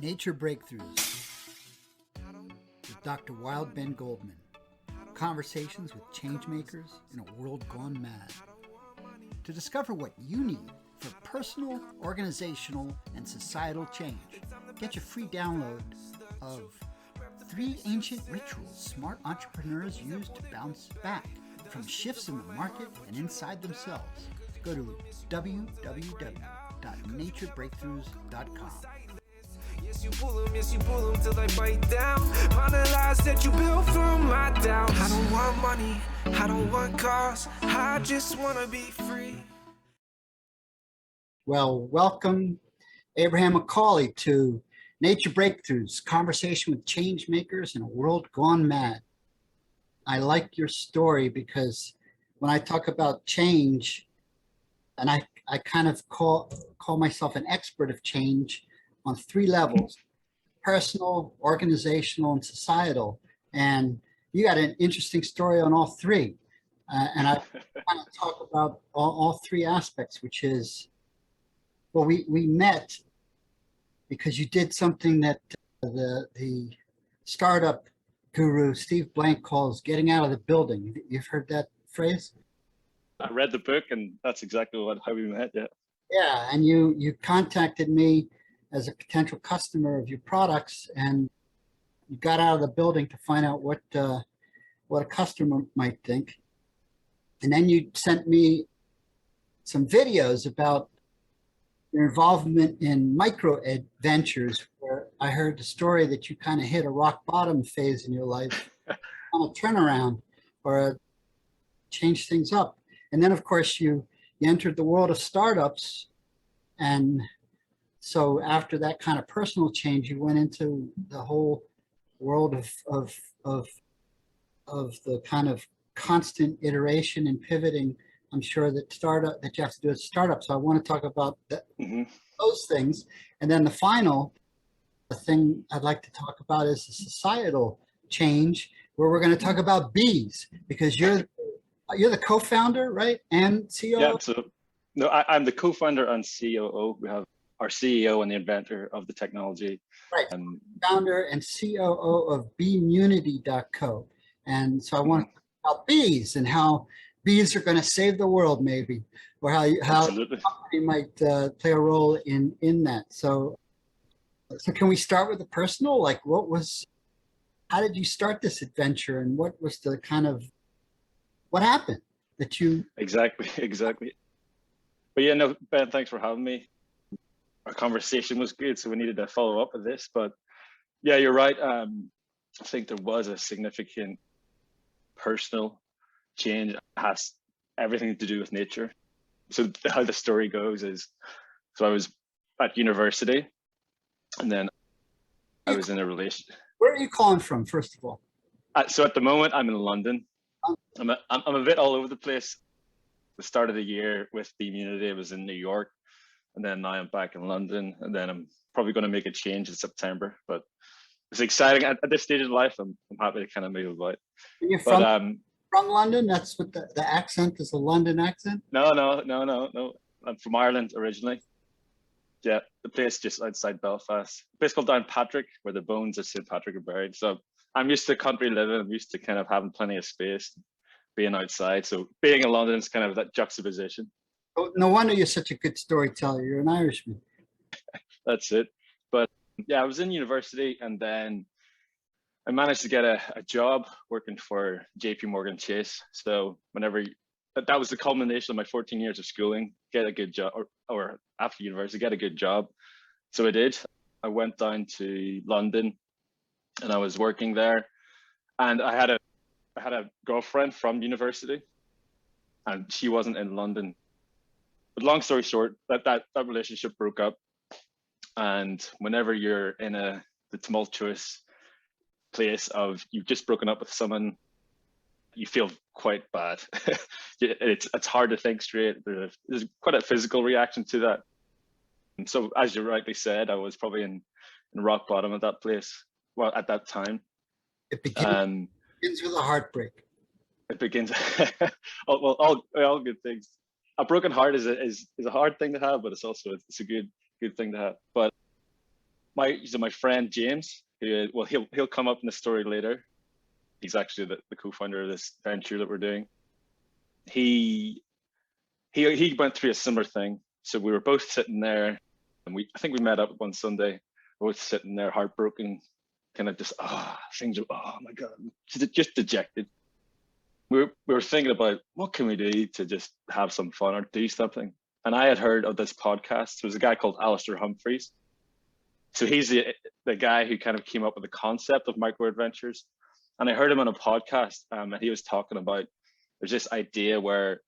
Nature Breakthroughs with Dr. Wild Ben Goldman. Conversations with changemakers in a world gone mad. To discover what you need for personal, organizational, and societal change, get your free download of 3 ancient rituals smart entrepreneurs use to bounce back from shifts in the market and inside themselves. Go to www.naturebreakthroughs.com. Yes, you pull them till they bite down. On the lies that you built from my doubt. I don't want money, I don't want cars, I just want to be free. Well, welcome, Abraham McCauley, to Nature Breakthroughs, conversation with change makers in a world gone mad. I like your story because when I talk about change, and I kind of call myself an expert of change on 3 levels: personal, organizational, and societal. And you got an interesting story on all 3. And I kind of talk about all 3 aspects, which is, well, we met because you did something that the startup guru Steve Blank calls getting out of the building. You've heard that phrase? I read the book, and that's exactly how we met. Yeah. Yeah, and you contacted me as a potential customer of your products, and you got out of the building to find out what a customer might think, and then you sent me some videos about your involvement in micro adventures, where I heard the story that you kind of hit a rock bottom phase in your life on a turnaround or change things up. And then, of course, you entered the world of startups. And so after that kind of personal change, you went into the whole world of the kind of constant iteration and pivoting. I'm sure that you have to do at startups. So I want to talk about those things. And then the thing I'd like to talk about is the societal change, where we're going to talk about bees, because you're the co-founder, right? And CEO? Yeah, no, I'm the co-founder and COO. We have our CEO and the inventor of the technology. Right, founder and COO of beemunity.co. And so I want to talk about bees and how bees are going to save the world, maybe, or how the company might play a role in that. So can we start with the personal? Like, how did you start this adventure, and what was the kind of, what happened that you... Exactly. But yeah, no, Ben, thanks for having me. Our conversation was good, so we needed to follow up with this. But yeah, you're right. I think there was a significant personal change. It has everything to do with nature. So how the story goes is, so I was at university, and then I was in a relationship. Where are you calling from, first of all? So at the moment, I'm in London. I'm a bit all over the place. The start of the year with the immunity, I was in New York, and then now I'm back in London, and then I'm probably going to make a change in September. But it's exciting at this stage of life. I'm happy to kind of move about. And you're from London? That's what the accent is, a London accent? No. I'm from Ireland originally. Yeah, the place just outside Belfast. A place called Downpatrick, where the bones of St. Patrick are buried. So I'm used to country living. I'm used to kind of having plenty of space, being outside. So being in London is kind of that juxtaposition. No wonder you're such a good storyteller. You're an Irishman. That's it. But yeah, I was in university, and then I managed to get a job working for JP Morgan Chase. So that was the culmination of my 14 years of schooling, get a good job, or after university, get a good job. So I did. I went down to London, and I was working there, and I had a girlfriend from university, and she wasn't in London. But long story short, that relationship broke up. And whenever you're in the tumultuous place of you've just broken up with someone, you feel quite bad. It's hard to think straight. There's quite a physical reaction to that. And so, as you rightly said, I was probably in rock bottom at that place. Well, at that time. It begins with a heartbreak. It begins. all good things. A broken heart is a hard thing to have, but it's a good thing to have. But my friend James, who, well, he'll come up in the story later. He's actually the co-founder of this venture that we're doing. He went through a similar thing. So we were both sitting there, and I think we met up one Sunday, both sitting there heartbroken, kind of just, things are, oh my God, just dejected. We were thinking about what can we do to just have some fun or do something. And I had heard of this podcast. There was a guy called Alistair Humphreys. So he's the guy who kind of came up with the concept of micro adventures. And I heard him on a podcast, and he was talking about, there's this idea where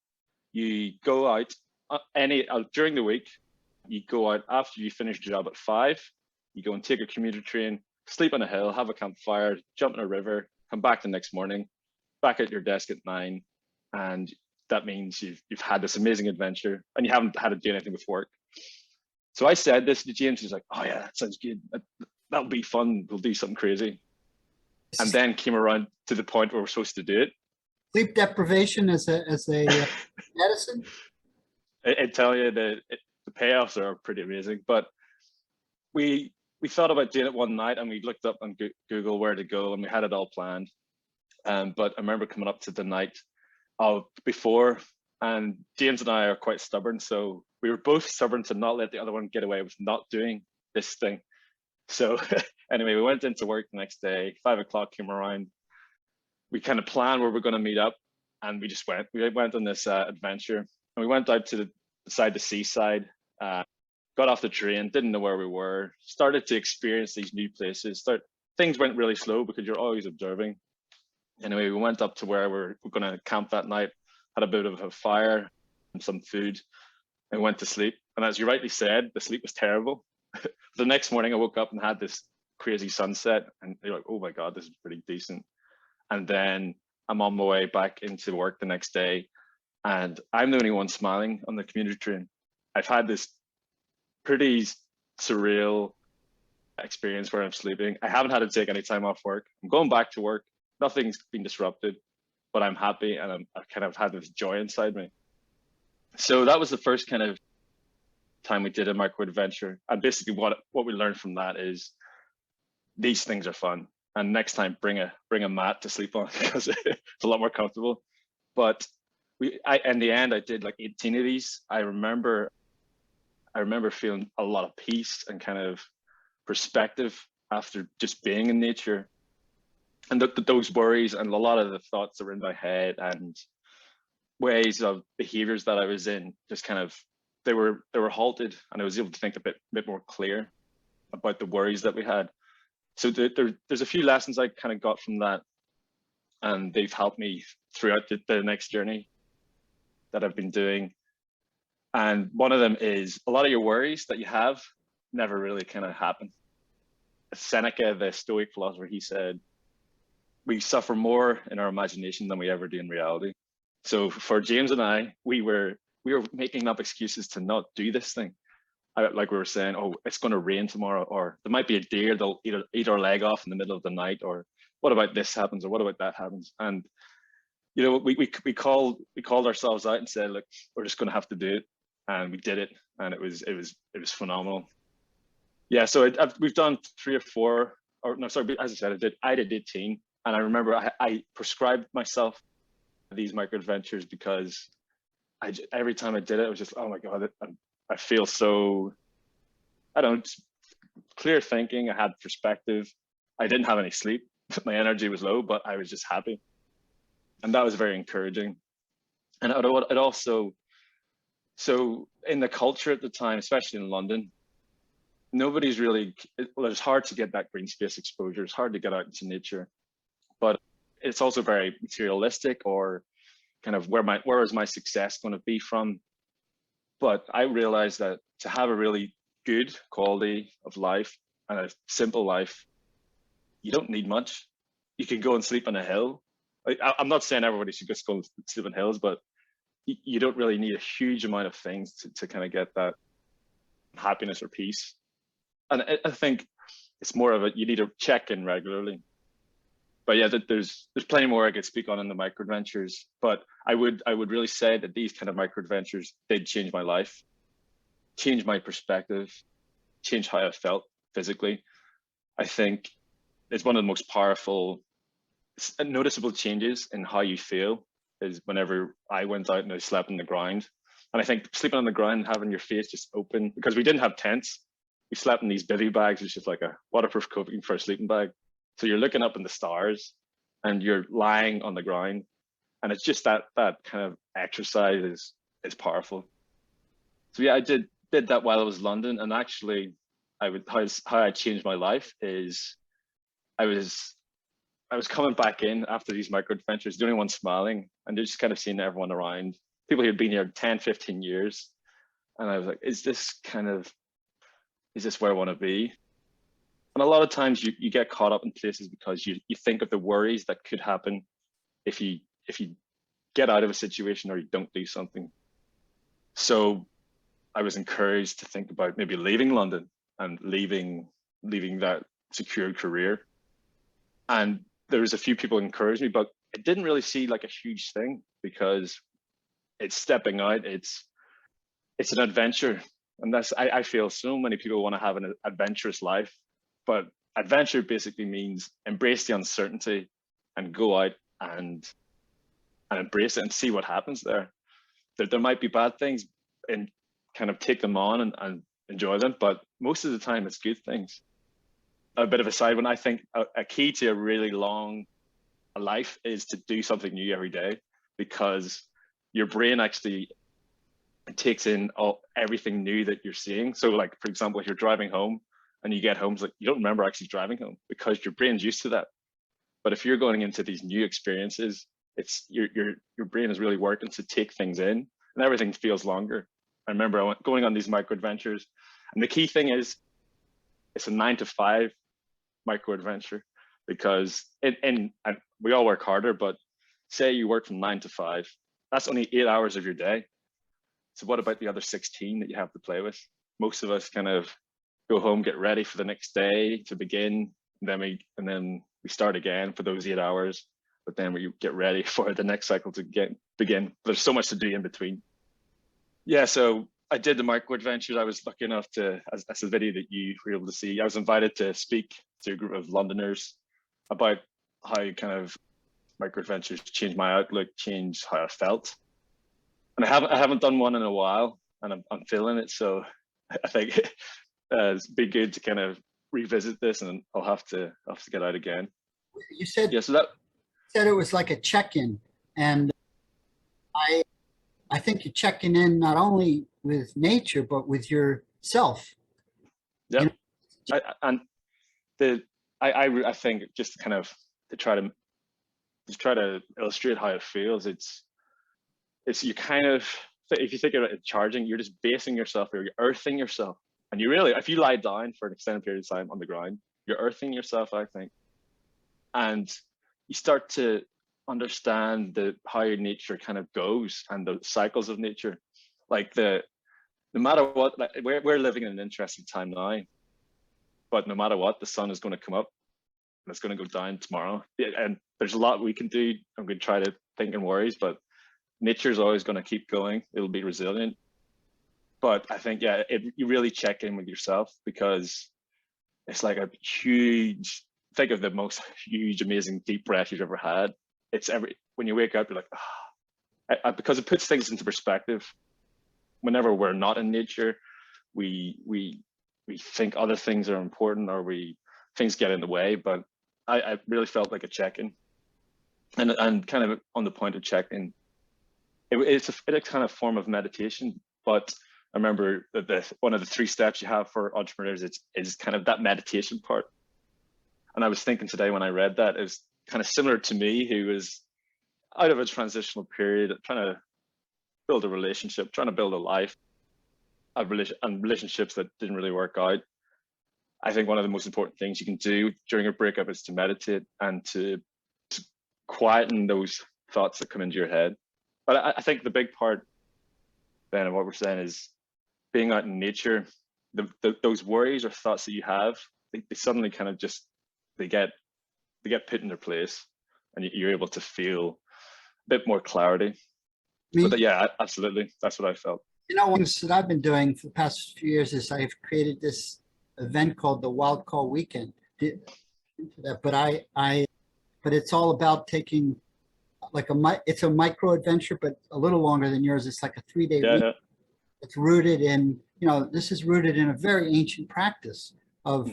you go out during the week, you go out after you finish your job at 5, you go and take a commuter train, sleep on a hill, have a campfire, jump in a river, come back the next morning, back at your desk at 9, and that means you've had this amazing adventure and you haven't had to do anything with work. So I said this to James. He's like, "Oh yeah, that sounds good. That'll be fun. We'll do something crazy." And then came around to the point where we're supposed to do it. Sleep deprivation as a medicine. I tell you, the payoffs are pretty amazing. But we thought about doing it one night, and we looked up on Google where to go, and we had it all planned. But I remember coming up to the night of before, and James and I are quite stubborn, so we were both stubborn to not let the other one get away with not doing this thing. So anyway, we went into work the next day. 5 o'clock came around. We kind of planned where we're going to meet up, and we just went. We went on this adventure, and we went out to beside the seaside. Got off the train, didn't know where we were. Started to experience these new places. Things went really slow because you're always observing. Anyway, we went up to where we're going to camp that night. Had a bit of a fire and some food, and went to sleep. And as you rightly said, the sleep was terrible. The next morning, I woke up and had this crazy sunset, and you're like, "Oh my God, this is pretty decent." And then I'm on my way back into work the next day, and I'm the only one smiling on the commuter train. I've had this pretty surreal experience where I'm sleeping. I haven't had to take any time off work. I'm going back to work. Nothing's been disrupted, but I'm happy, and I kind of had this joy inside me. So that was the first kind of time we did a micro adventure. And basically what we learned from that is these things are fun. And next time bring a mat to sleep on because it's a lot more comfortable. But in the end, I did like 18 of these. I remember feeling a lot of peace and kind of perspective after just being in nature. And those worries and a lot of the thoughts that were in my head and ways of behaviors that I was in, just kind of, they were halted, and I was able to think a bit more clear about the worries that we had. So there's a few lessons I kind of got from that, and they've helped me throughout the next journey that I've been doing. And one of them is a lot of your worries that you have never really kind of happen. Seneca, the Stoic philosopher, he said, we suffer more in our imagination than we ever do in reality. So for James and I, we were making up excuses to not do this thing. Like we were saying, oh, it's going to rain tomorrow, or there might be a deer that'll eat our leg off in the middle of the night, or what about this happens, or what about that happens? And you know, we called ourselves out and said, look, we're just going to have to do it, and we did it, and it was phenomenal. Yeah, so we've done 3 or 4, or no, sorry, as I said, I did 18, and I remember I prescribed myself these micro adventures because every time I did it, it was just, oh my God, I feel so, I don't, clear thinking. I had perspective. I didn't have any sleep. My energy was low, but I was just happy. And that was very encouraging. And it also, so in the culture at the time, especially in London, nobody's really, well, it's hard to get that green space exposure. It's hard to get out into nature, but it's also very materialistic, or kind of where is my success going to be from? But I realized that to have a really good quality of life and a simple life, you don't need much. You can go and sleep on a hill. I'm not saying everybody should just go and sleep on hills, but you don't really need a huge amount of things to kind of get that happiness or peace. And I think it's more of you need to check in regularly. But yeah, there's plenty more I could speak on in the micro adventures, but I would really say that these kind of micro adventures did change my life, change my perspective, change how I felt physically. I think it's one of the most powerful, noticeable changes in how you feel is whenever I went out and I slept on the ground. And I think sleeping on the ground and having your face just open, because we didn't have tents, we slept in these bivy bags, which is like a waterproof coating for a sleeping bag. So you're looking up in the stars and you're lying on the ground. And it's just that kind of exercise is powerful. So yeah, I did that while I was in London. And actually how I changed my life is I was coming back in after these micro adventures, the only one smiling, and just kind of seeing everyone around, people who had been here 10, 15 years. And I was like, is this where I want to be? And a lot of times you get caught up in places because you think of the worries that could happen if you get out of a situation or you don't do something. So I was encouraged to think about maybe leaving London and leaving that secure career. And there was a few people encouraged me, but it didn't really see like a huge thing because it's stepping out. It's an adventure. And I feel so many people want to have an adventurous life, but adventure basically means embrace the uncertainty and go out and embrace it and see what happens there. There might be bad things and kind of take them on and enjoy them, but most of the time it's good things. A bit of a side one, I think a key to a really long life is to do something new every day, because your brain actually takes in everything new that you're seeing. So like, for example, if you're driving home and you get home, it's like you don't remember actually driving home because your brain's used to that. But if you're going into these new experiences, it's your brain is really working to take things in, and everything feels longer. I remember going on these micro adventures, and the key thing is it's a 9 to 5 micro adventure, because and we all work harder, but say you work from 9 to 5, that's only 8 hours of your day. So what about the other 16 that you have to play with? Most of us kind of go home, get ready for the next day to begin, and then we start again for those 8 hours, but then we get ready for the next cycle to begin. There's so much to do in between. Yeah, so I did the micro adventures. I was lucky enough to, as a video that you were able to see, I was invited to speak to a group of Londoners about how kind of micro adventures changed my outlook, changed how I felt. And I haven't done one in a while, and I'm feeling it. So I think it's be good to kind of revisit this, and I'll have to get out again. You said, yeah, so that said it was like a check-in, and I think you're checking in not only with nature but with yourself. Yeah, you know? I think just kind of to try to illustrate how it feels. It's you kind of, if you think about it, charging, you're just basing yourself, or you're earthing yourself, and you really, if you lie down for an extended period of time on the ground, you're earthing yourself, I think, and you start to understand how your nature kind of goes and the cycles of nature. Like no matter what, like we're living in an interesting time now, but no matter what, the sun is going to come up and it's going to go down tomorrow. And there's a lot we can do. I'm going to try to think in worries, but nature is always going to keep going. It'll be resilient. But I think, yeah, you really check in with yourself, because it's like a huge, think of the most huge, amazing deep breath you've ever had. When you wake up, you're like, because it puts things into perspective. Whenever we're not in nature, we think other things are important, or things get in the way. But I really felt like a check-in, and kind of on the point of check-in, it's a kind of form of meditation. But I remember that one of the 3 steps you have for entrepreneurs is kind of that meditation part. And I was thinking today when I read that, it was kind of similar to me, who was out of a transitional period, trying to build a relationship, trying to build a life, and relationships that didn't really work out. I think one of the most important things you can do during a breakup is to meditate and to quieten those thoughts that come into your head. But I think the big part, Ben, of what we're saying is being out in nature, those worries or thoughts that you have, they suddenly kind of just, they get put in their place, and you're able to feel a bit more clarity. But yeah, absolutely, that's what I felt. You know, one thing that I've been doing for the past few years is I've created this event called the Wild Call Weekend. Into that, but it's all about taking like it's a micro adventure, but a little longer than yours. It's like a 3-day Yeah, week. yeah. It's rooted in, this is rooted in a very ancient practice of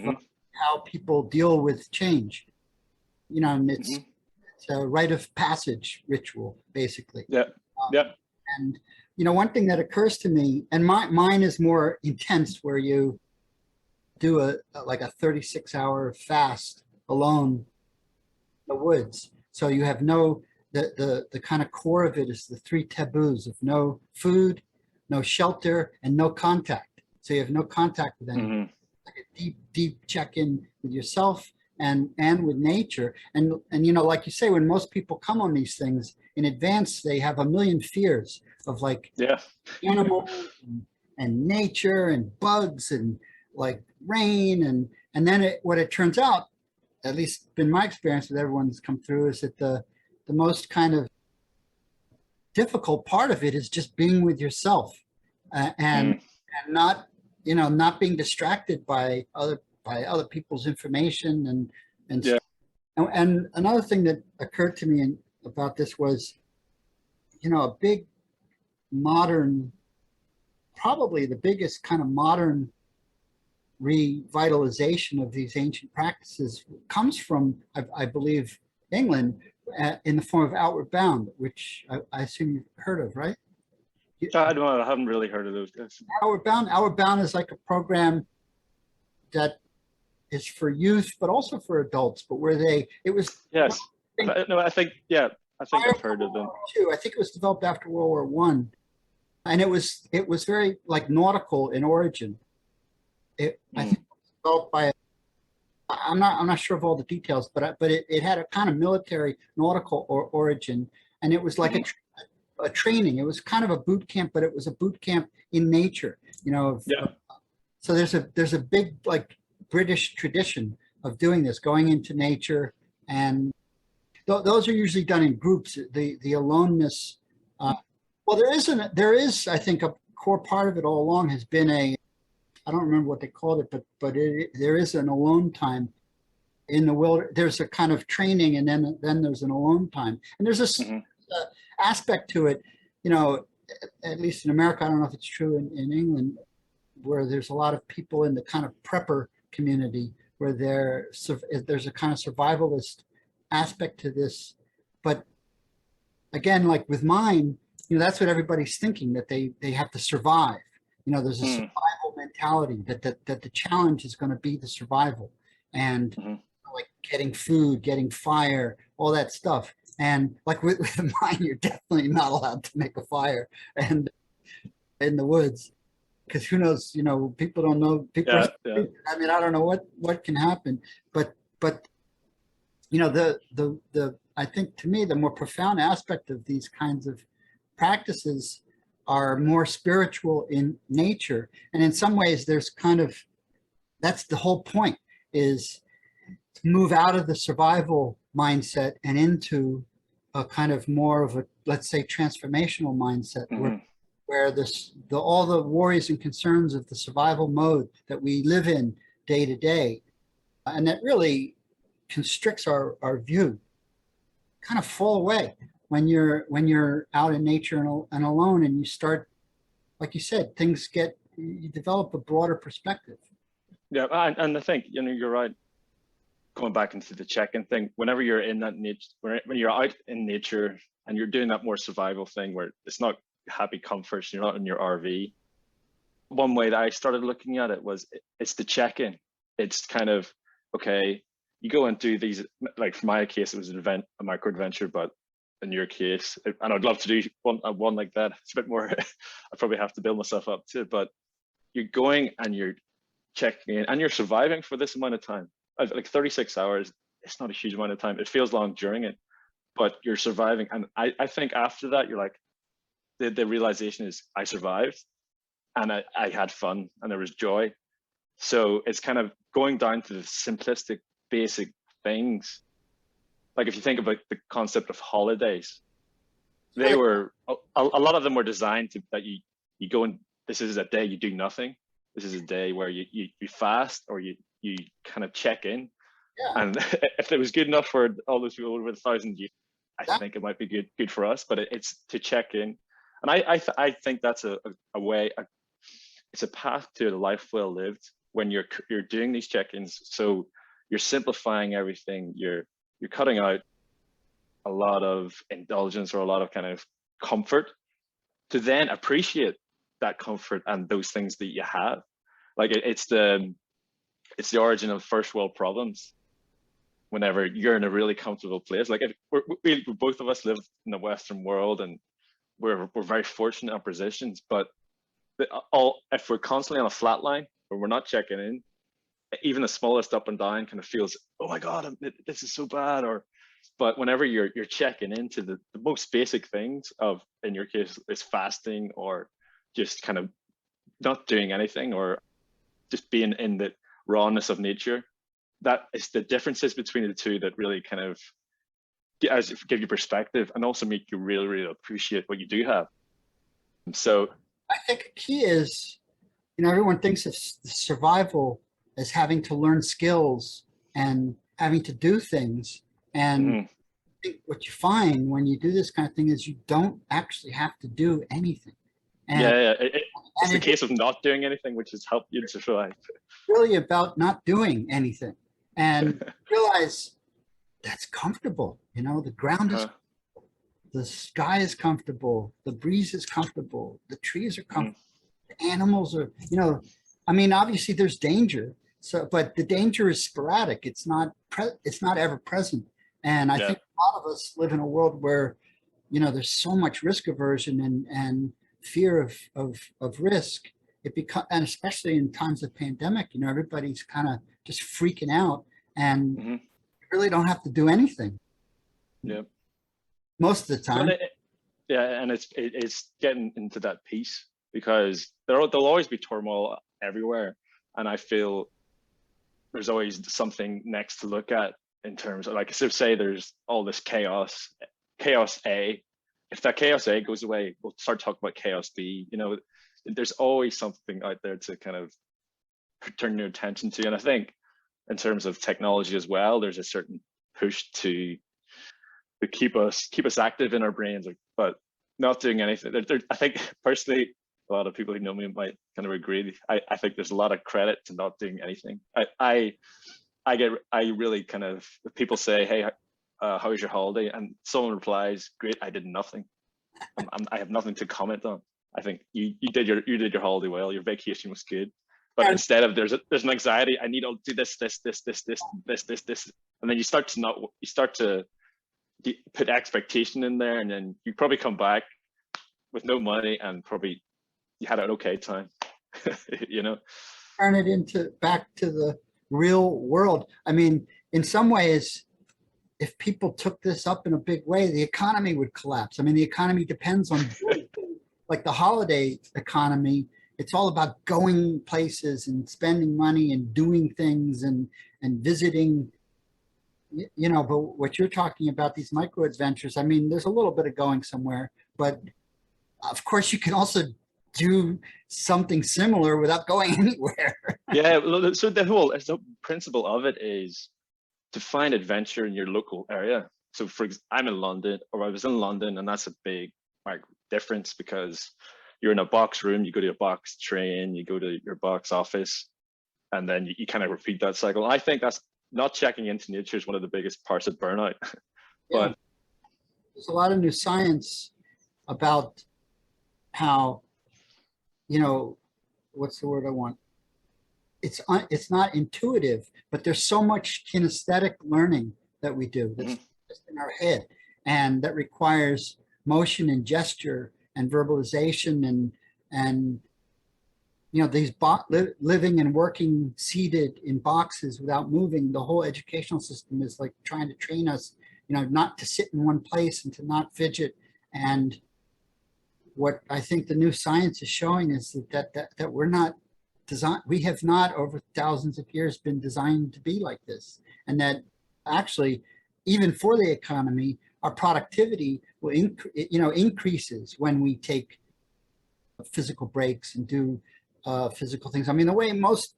how people deal with change. And it's a rite of passage ritual, basically. Yeah, yeah. And one thing that occurs to me, and mine is more intense, where you do like a 36-hour fast alone in the woods. So you have the kind of core of it is the 3 taboos of no food, no shelter, and no contact. So you have no contact with anyone. Like a deep check-in with yourself and with nature. And like you say, when most people come on these things in advance, they have a million fears of like animals and nature and bugs and like rain. And then what it turns out, at least in my experience with everyone that's come through, is that the most kind of difficult part of it is just being with yourself and not being distracted by other people's information and another thing that occurred to me about this was a big modern, probably the biggest kind of modern revitalization of these ancient practices comes from, I believe, England, in the form of Outward Bound, which I assume you've heard of, right? I don't know. I haven't really heard of those guys. Outward Bound is like a program that is for youth, but also for adults. But yes, no, I think I've heard of them too. I think it was developed after World War One, and it was very like nautical in origin. I think it was developed by I'm not sure of all the details, but it had a kind of military nautical origin, and it was like a training. It was kind of a boot camp, but it was a boot camp in nature. So there's a big like British tradition of doing this, going into nature, and those are usually done in groups. The aloneness. Well, there is I think a core part of it all along has been I don't remember what they called it, but there is an alone time in the wilderness. There's a kind of training, and then there's an alone time, and there's this aspect to it. At least in America, I don't know if it's true in England, where there's a lot of people in the kind of prepper community where there's a kind of survivalist aspect to this. But again, like with mine, that's what everybody's thinking, that they have to survive. There's a survival mentality that the challenge is going to be the survival and like getting food, getting fire, all that stuff. And like with mine, you're definitely not allowed to make a fire and in the woods, because who knows, people don't know. I mean, I don't know what can happen, but I think to me, the more profound aspect of these kinds of practices are more spiritual in nature. And in some ways that's the whole point, is to move out of the survival mindset and into a kind of more of a, let's say, transformational mindset where all the worries and concerns of the survival mode that we live in day to day, and that really constricts our view, kind of fall away when you're out in nature and alone, and you start, like you said, you develop a broader perspective. Yeah, and I think you're right. Going back into the check-in thing, whenever you're in that nature, when you're out in nature and you're doing that more survival thing where it's not happy comforts, you're not in your RV. One way that I started looking at it was it's the check-in. It's kind of, okay, you go and do these, like for my case, it was a micro adventure, but in your case, and I'd love to do one like that. It's a bit more, I probably have to build myself up to, but you're going and you're checking in and you're surviving for this amount of time. Like 36 hours, it's not a huge amount of time. It feels long during it, but you're surviving. And I think after that, you're like, the realization is I survived and I had fun and there was joy. So it's kind of going down to the simplistic, basic things. Like if you think about the concept of holidays, they were, a lot of them were designed that you go and this is a day you do nothing. this is a day where you fast or you kind of check in. Yeah. And if it was good enough for all those people over 1,000 years, I think it might be good for us. But it's to check in, and I think that's a way. It's a path to a life well lived when you're doing these check-ins. So you're simplifying everything. You're cutting out a lot of indulgence or a lot of kind of comfort to then appreciate that comfort and those things that you have. Like it's the origin of first world problems. Whenever you're in a really comfortable place, like we both of us live in the Western world, and we're very fortunate in our positions, but if we're constantly on a flat line where we're not checking in, even the smallest up and down kind of feels, oh my God, this is so bad. But whenever you're checking into the most basic things of, in your case, is fasting or just kind of not doing anything or just being in the rawness of nature, that is the differences between the two that really kind of give you perspective and also make you really, really appreciate what you do have. So I think a key is, everyone thinks of survival as having to learn skills and having to do things. And I think what you find when you do this kind of thing is you don't actually have to do anything. And it's the case of not doing anything, which has helped you to survive. Really about not doing anything, and realize that's comfortable. The ground is, the sky is comfortable, the breeze is comfortable, the trees are comfortable, the animals are, obviously there's danger. So, but the danger is sporadic. It's not ever present. And I think a lot of us live in a world where, there's so much risk aversion and fear of risk. And especially in times of pandemic, everybody's kind of just freaking out, and you really don't have to do anything. Yeah. Most of the time. And it's getting into that peace, because there'll always be turmoil everywhere. And I feel there's always something next to look at in terms of, like, so say there's all this chaos A. If that chaos A goes away, we'll start talking about chaos B. There's always something out there to kind of turn your attention to. And I think in terms of technology as well, there's a certain push to keep us active in our brains, but not doing anything. I think personally, a lot of people who know me might kind of agree. I think there's a lot of credit to not doing anything. I really kind of, if people say, hey, how was your holiday? And someone replies, great, I did nothing. I have nothing to comment on. I think you did your holiday well. Your vacation was good, but instead of there's an anxiety. I need to do this, and then you start to put expectation in there, and then you probably come back with no money and probably you had an okay time. Turn it back to the real world. In some ways, if people took this up in a big way, the economy would collapse. The economy depends on like the holiday economy. It's all about going places and spending money and doing things and visiting, but what you're talking about, these micro adventures, there's a little bit of going somewhere, but of course you can also do something similar without going anywhere. Yeah, so the principle of it is to find adventure in your local area. So I'm in London, or I was in London, and that's a big difference, because you're in a box room, you go to a box train, you go to your box office, and then you kind of repeat that cycle. I think that's not checking into nature is one of the biggest parts of burnout. But there's a lot of new science about how, what's the word I want? It's not intuitive, but there's so much kinesthetic learning that we do that's just in our head, and that requires motion and gesture and verbalization and these living and working seated in boxes without moving. The whole educational system is like trying to train us, not to sit in one place and to not fidget. And what I think the new science is showing is that we're not designed. We have not over thousands of years been designed to be like this, and that actually, even for the economy, our productivity will increases when we take physical breaks and do physical things. I mean, the way most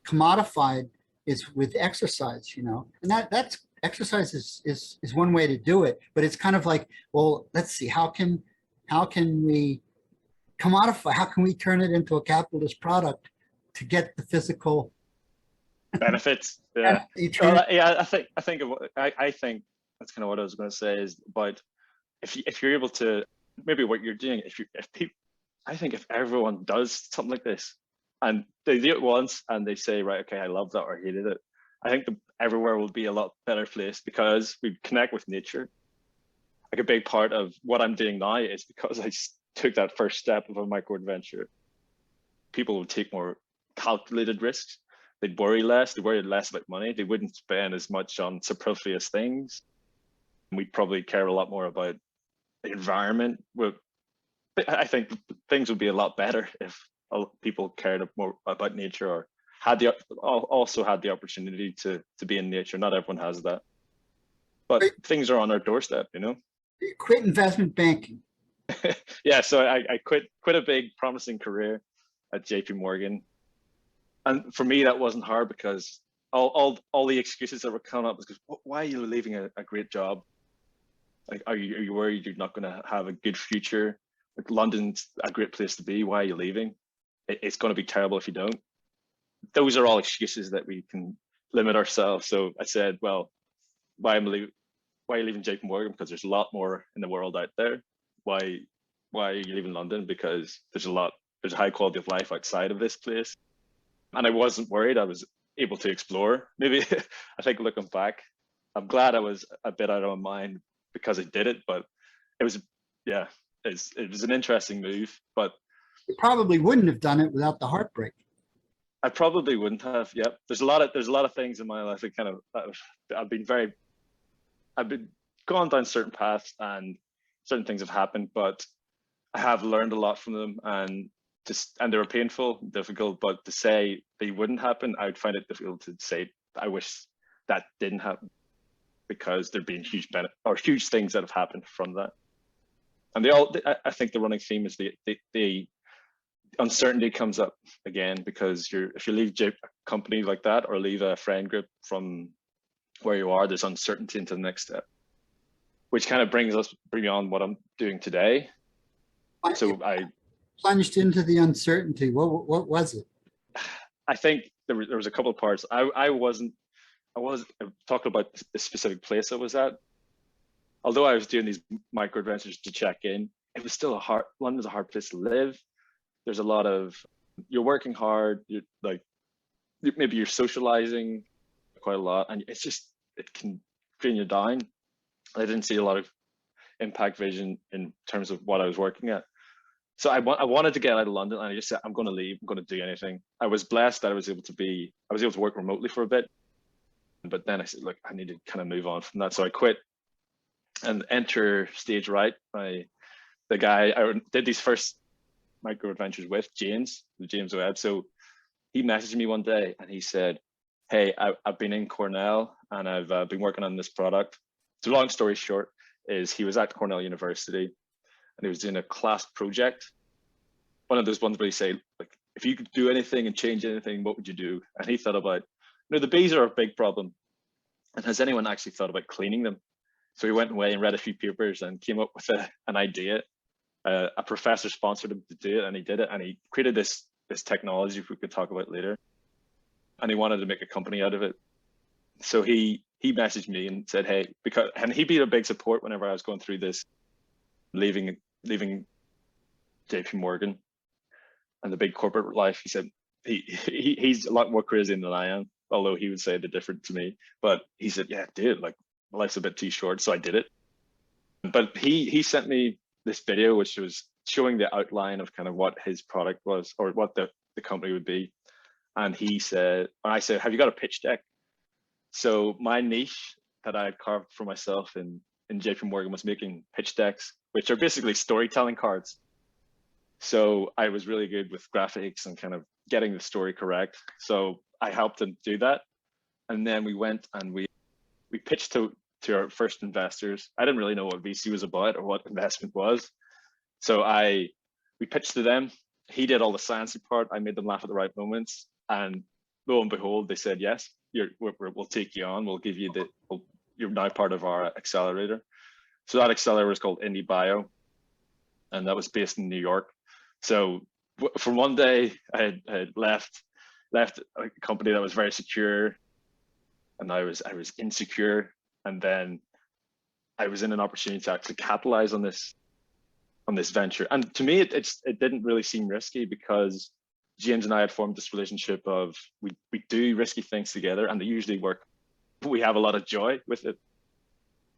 commodified is with exercise, and that's exercise is one way to do it, but it's kind of like, well, let's see, how can we commodify, how can we turn it into a capitalist product to get the physical benefits? Yeah. Yeah, I think that's kind of what I was going to say is about if you're able to, maybe what you're doing, if people, I think if everyone does something like this and they do it once and they say, right, okay, I love that or hated it, I think everywhere will be a lot better place because we connect with nature. Like a big part of what I'm doing now is because I took that first step of a micro adventure. People would take more calculated risks. They'd worry less. They worried less about money. They wouldn't spend as much on superfluous things. We'd probably care a lot more about the environment. I think things would be a lot better if people cared more about nature or also had the opportunity to be in nature. Not everyone has that, but things are on our doorstep, You quit investment banking. Yeah, so I quit a big promising career at JP Morgan, and for me that wasn't hard because all the excuses that were coming up was because, why are you leaving a great job? Like, are you worried you're not going to have a good future? Like, London's a great place to be. Why are you leaving? It's going to be terrible if you don't. Those are all excuses that we can limit ourselves. So I said, well, why are you leaving JP Morgan? Because there's a lot more in the world out there. Why are you leaving London? Because there's a high quality of life outside of this place. And I wasn't worried. I was able to explore. Maybe I think looking back, I'm glad I was a bit out of my mind because I did it, but it was an interesting move, but you probably wouldn't have done it without the heartbreak. I probably wouldn't have. Yep. There's a lot of things in my life that kind of I've been going down certain paths and certain things have happened, but I have learned a lot from them, and they were painful, difficult, but to say they wouldn't happen, I would find it difficult to say I wish that didn't happen, because there've been huge things that have happened from that. And I think the running theme is the uncertainty comes up again, because if you leave a company like that or leave a friend group from where you are, there's uncertainty into the next step, which kind of brings us beyond what I'm doing today. So I plunged into the uncertainty. What was it? I think there was a couple of parts. I wasn't talking about the specific place I was at. Although I was doing these micro adventures to check in, it was still London's a hard place to live. There's a lot of, you're working hard, maybe you're socializing quite a lot, and it can drain you down. I didn't see a lot of impact vision in terms of what I was working at. So I wanted to get out of London, and I just said, I'm going to leave. I'm going to do anything. I was blessed that I was able to work remotely for a bit, but then I said, look, I need to kind of move on from that. So I quit and enter Stage Right. The guy I did these first micro adventures with, James Webb. So he messaged me one day and he said, hey, I've been in Cornell and I've been working on this product. So long story short is he was at Cornell University and he was doing a class project. One of those ones where you say, like, if you could do anything and change anything, what would you do? And he thought about, the bees are a big problem. And has anyone actually thought about cleaning them? So he went away and read a few papers and came up with an idea. A professor sponsored him to do it, and he did it, and he created this technology, if we could talk about later. And he wanted to make a company out of it. So he messaged me and said, hey, and he'd been a big support whenever I was going through this, leaving JP Morgan and the big corporate life. He said he's a lot more crazy than I am, although he would say the different to me. But he said, yeah, dude, like, life's a bit too short, so I did it. But he sent me this video, which was showing the outline of kind of what his product was, or what the company would be. And I said, have you got a pitch deck? So my niche that I had carved for myself in JP Morgan was making pitch decks, which are basically storytelling cards. So I was really good with graphics and kind of getting the story correct. So I helped him do that. And then we went and we pitched to our first investors. I didn't really know what VC was about or what investment was. So we pitched to them. he did all the sciencey part. I made them laugh at the right moments, and lo and behold, they said yes. We'll take you on. We'll give you you're now part of our accelerator. So that accelerator is called Indie Bio, and that was based in New York. So from one day, I had left a company that was very secure, and I was insecure, and then I was in an opportunity to actually capitalize on this venture. And to me, it didn't really seem risky, because James and I had formed this relationship of we do risky things together, and they usually work. We have a lot of joy with it,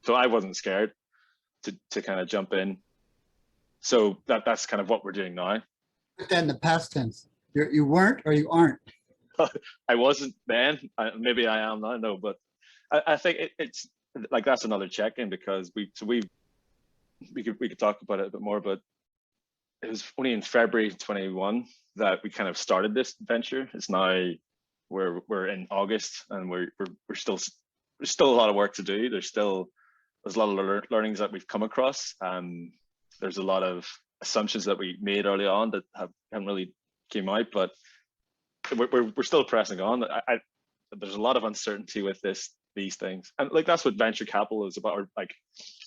so I wasn't scared to kind of jump in. So that's kind of what we're doing now. Put that in the past tense. You weren't or you aren't. I wasn't then. Maybe I am now. No, but I think it's like that's another check-in, because we could talk about it a bit more. But it was only in February 21 that we kind of started this venture. It's now we're in August, and we're still there's still a lot of work to do. There's a lot of learnings that we've come across. There's a lot of assumptions that we made early on that haven't really came out, but we're still pressing on. There's a lot of uncertainty with these things, and like that's what venture capital is about. Or like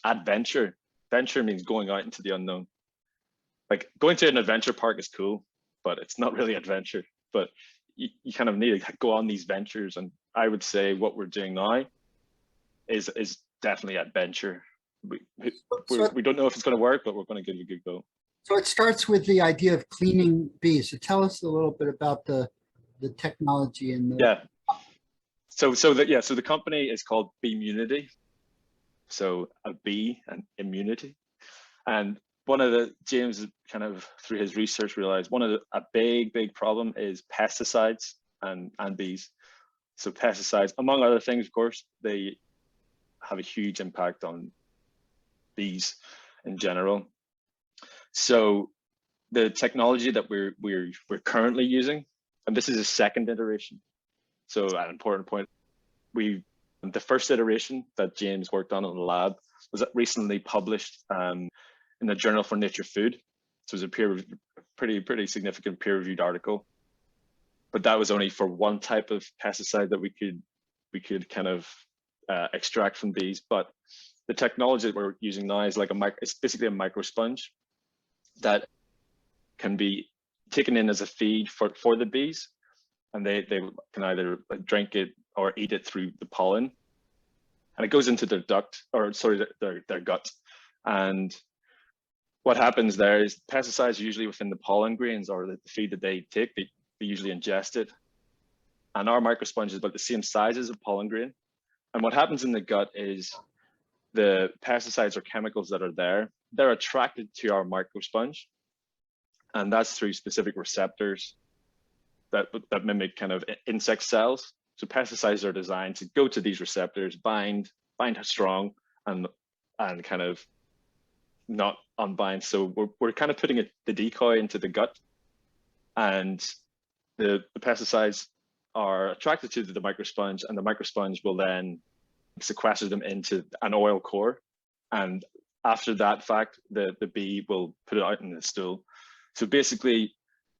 adventure. Venture means going out into the unknown. Like going to an adventure park is cool, but it's not really adventure. But you kind of need to go on these ventures, and I would say what we're doing now is definitely adventure. We don't know if it's going to work, but we're going to give it a good go. So it starts with the idea of cleaning bees. So tell us a little bit about the technology and yeah. So the company is called Beemunity. So a bee and immunity. And James kind of through his research realized a big problem is pesticides and bees. So pesticides, among other things, of course, they have a huge impact on bees in general. So the technology that we're currently using, and this is a second iteration. So an important point, the first iteration that James worked on in the lab was recently published in the Journal for Nature Food. So it was a pretty significant peer-reviewed article. But that was only for one type of pesticide that we could kind of extract from bees. But the technology that we're using now is it's basically a micro sponge that can be taken in as a feed for the bees, and they can either drink it or eat it through the pollen, and it goes into their their gut. And what happens there is pesticides usually within the pollen grains or the feed that they take, they usually ingest it. And our microsponge is about the same size as a pollen grain. And what happens in the gut is the pesticides or chemicals that are there, they're attracted to our microsponge. And that's through specific receptors that mimic kind of insect cells. So pesticides are designed to go to these receptors, bind strong, and kind of not unbind. So we're kind of putting the decoy into the gut, and the pesticides are attracted to the microsponge, and the microsponge will then sequester them into an oil core. And after that fact, the bee will put it out in the stool. So basically,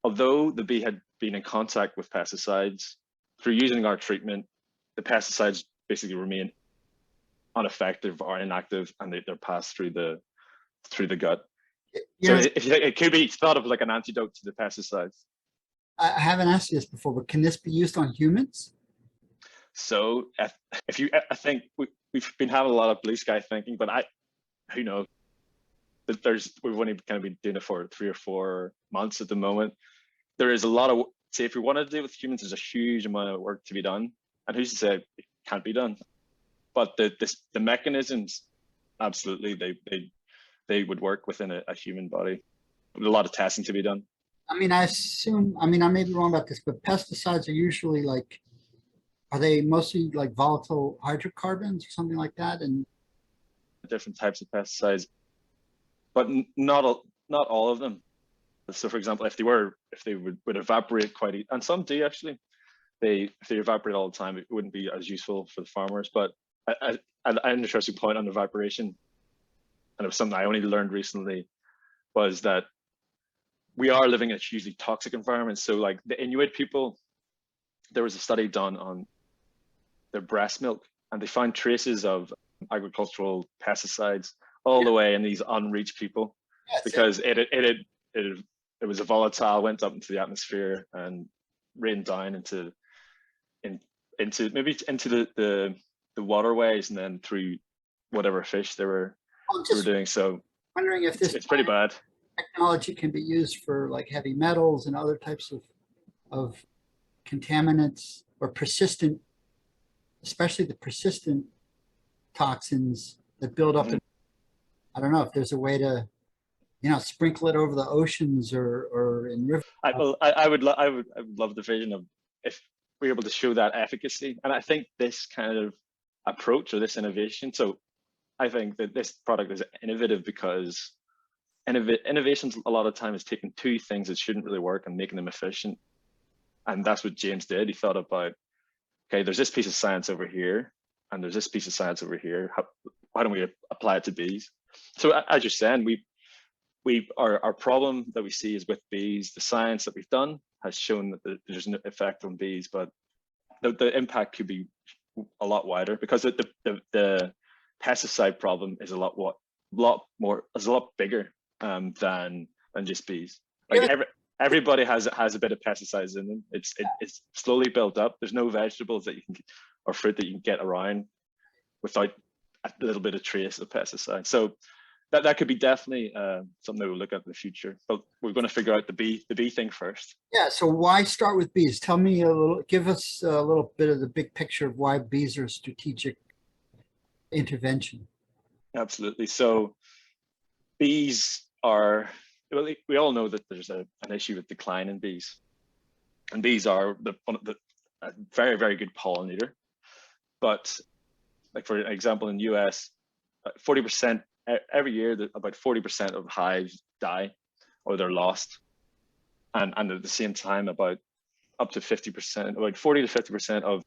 although the bee had been in contact with pesticides, through using our treatment, the pesticides basically remain ineffective or inactive, and they're passed through the gut. So it could be thought of like an antidote to the pesticides. I haven't asked you this before, but can this be used on humans? So I think we've been having a lot of blue sky thinking, but who knows? We've only kind of been doing it for 3 or 4 months at the moment. There is a lot of, say, if we wanted to do it with humans, there's a huge amount of work to be done. And who's to say it can't be done? But the mechanisms, absolutely, they would work within a human body. With a lot of testing to be done. I mean, I may be wrong about this, but pesticides are usually are they mostly like volatile hydrocarbons or something like that? And different types of pesticides, but not all of them. So for example, if they would evaporate quite, and some do actually, if they evaporate all the time, it wouldn't be as useful for the farmers. But an interesting point on evaporation, and it was something I only learned recently, was that we are living in a hugely toxic environment. So like the Inuit people, there was a study done on their breast milk, and they found traces of agricultural pesticides all the way in these unreached people, because it was a volatile, went up into the atmosphere and rained down into the waterways, and then through whatever fish they were doing. So wondering if this it's pretty bad. technology can be used for like heavy metals and other types of contaminants, or persistent, especially the persistent toxins that build up. I don't know if there's a way to, sprinkle it over the oceans or in rivers. I would love the vision of if we're able to show that efficacy. And I think this kind of approach, or this innovation. So I think that this product is innovative because innovations a lot of time is taking two things that shouldn't really work and making them efficient. And that's what James did. He thought about, okay, there's this piece of science over here, and there's this piece of science over here. Why don't we apply it to bees? So as you're saying, our problem that we see is with bees. The science that we've done has shown that there's an effect on bees, but the impact could be a lot wider, because the pesticide problem is a lot bigger than just bees. Like everybody has a bit of pesticides in them. It's slowly built up. There's no vegetables that you can, or fruit that you can get around without a little bit of trace of pesticide. So that could be definitely something that we'll look at in the future. But we're going to figure out the bee thing first. Yeah. So why start with bees? Tell me give us a little bit of the big picture of why bees are a strategic intervention. Absolutely. So bees are, well, we all know that there's an issue with decline in bees, and bees are a very, very good pollinator. But like, for example, in the US, 40% every year, about 40% of hives die or they're lost. And at the same time, about up to 50%, about 40 to 50% of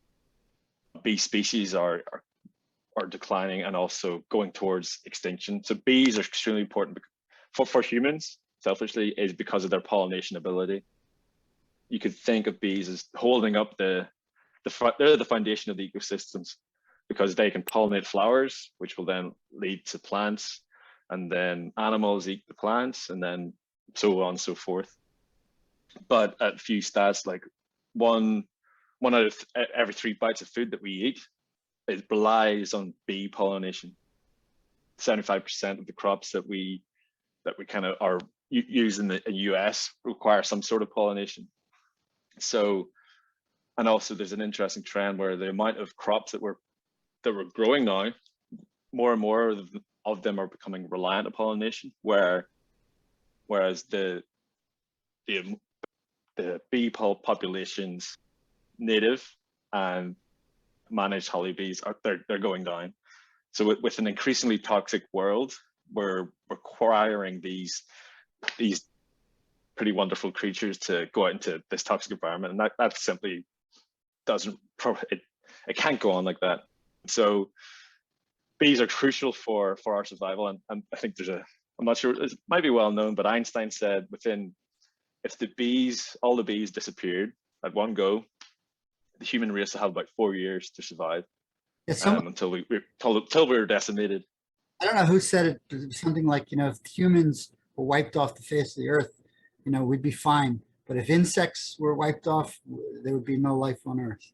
bee species are declining and also going towards extinction. So bees are extremely important for humans, selfishly, is because of their pollination ability. You could think of bees as holding up they're the foundation of the ecosystems, because they can pollinate flowers, which will then lead to plants, and then animals eat the plants, and then so on and so forth. But a few stats, like one out of every 3 bites of food that we eat, it relies on bee pollination. 75% of the crops that we kind of are use in the US require some sort of pollination. So, and also there's an interesting trend where the amount of crops that we're growing now, more and more of them are becoming reliant on pollination, whereas the bee populations, native and managed honeybees, they're going down. So with an increasingly toxic world, we're requiring these pretty wonderful creatures to go out into this toxic environment, and that simply doesn't, it can't go on like that. So bees are crucial for our survival, and I think I'm not sure, it might be well known, but Einstein said if all the bees disappeared at one go, the human race will have about 4 years to survive, until we were decimated. I don't know who said it, but it was something like, if humans were wiped off the face of the earth, we'd be fine. But if insects were wiped off, there would be no life on Earth.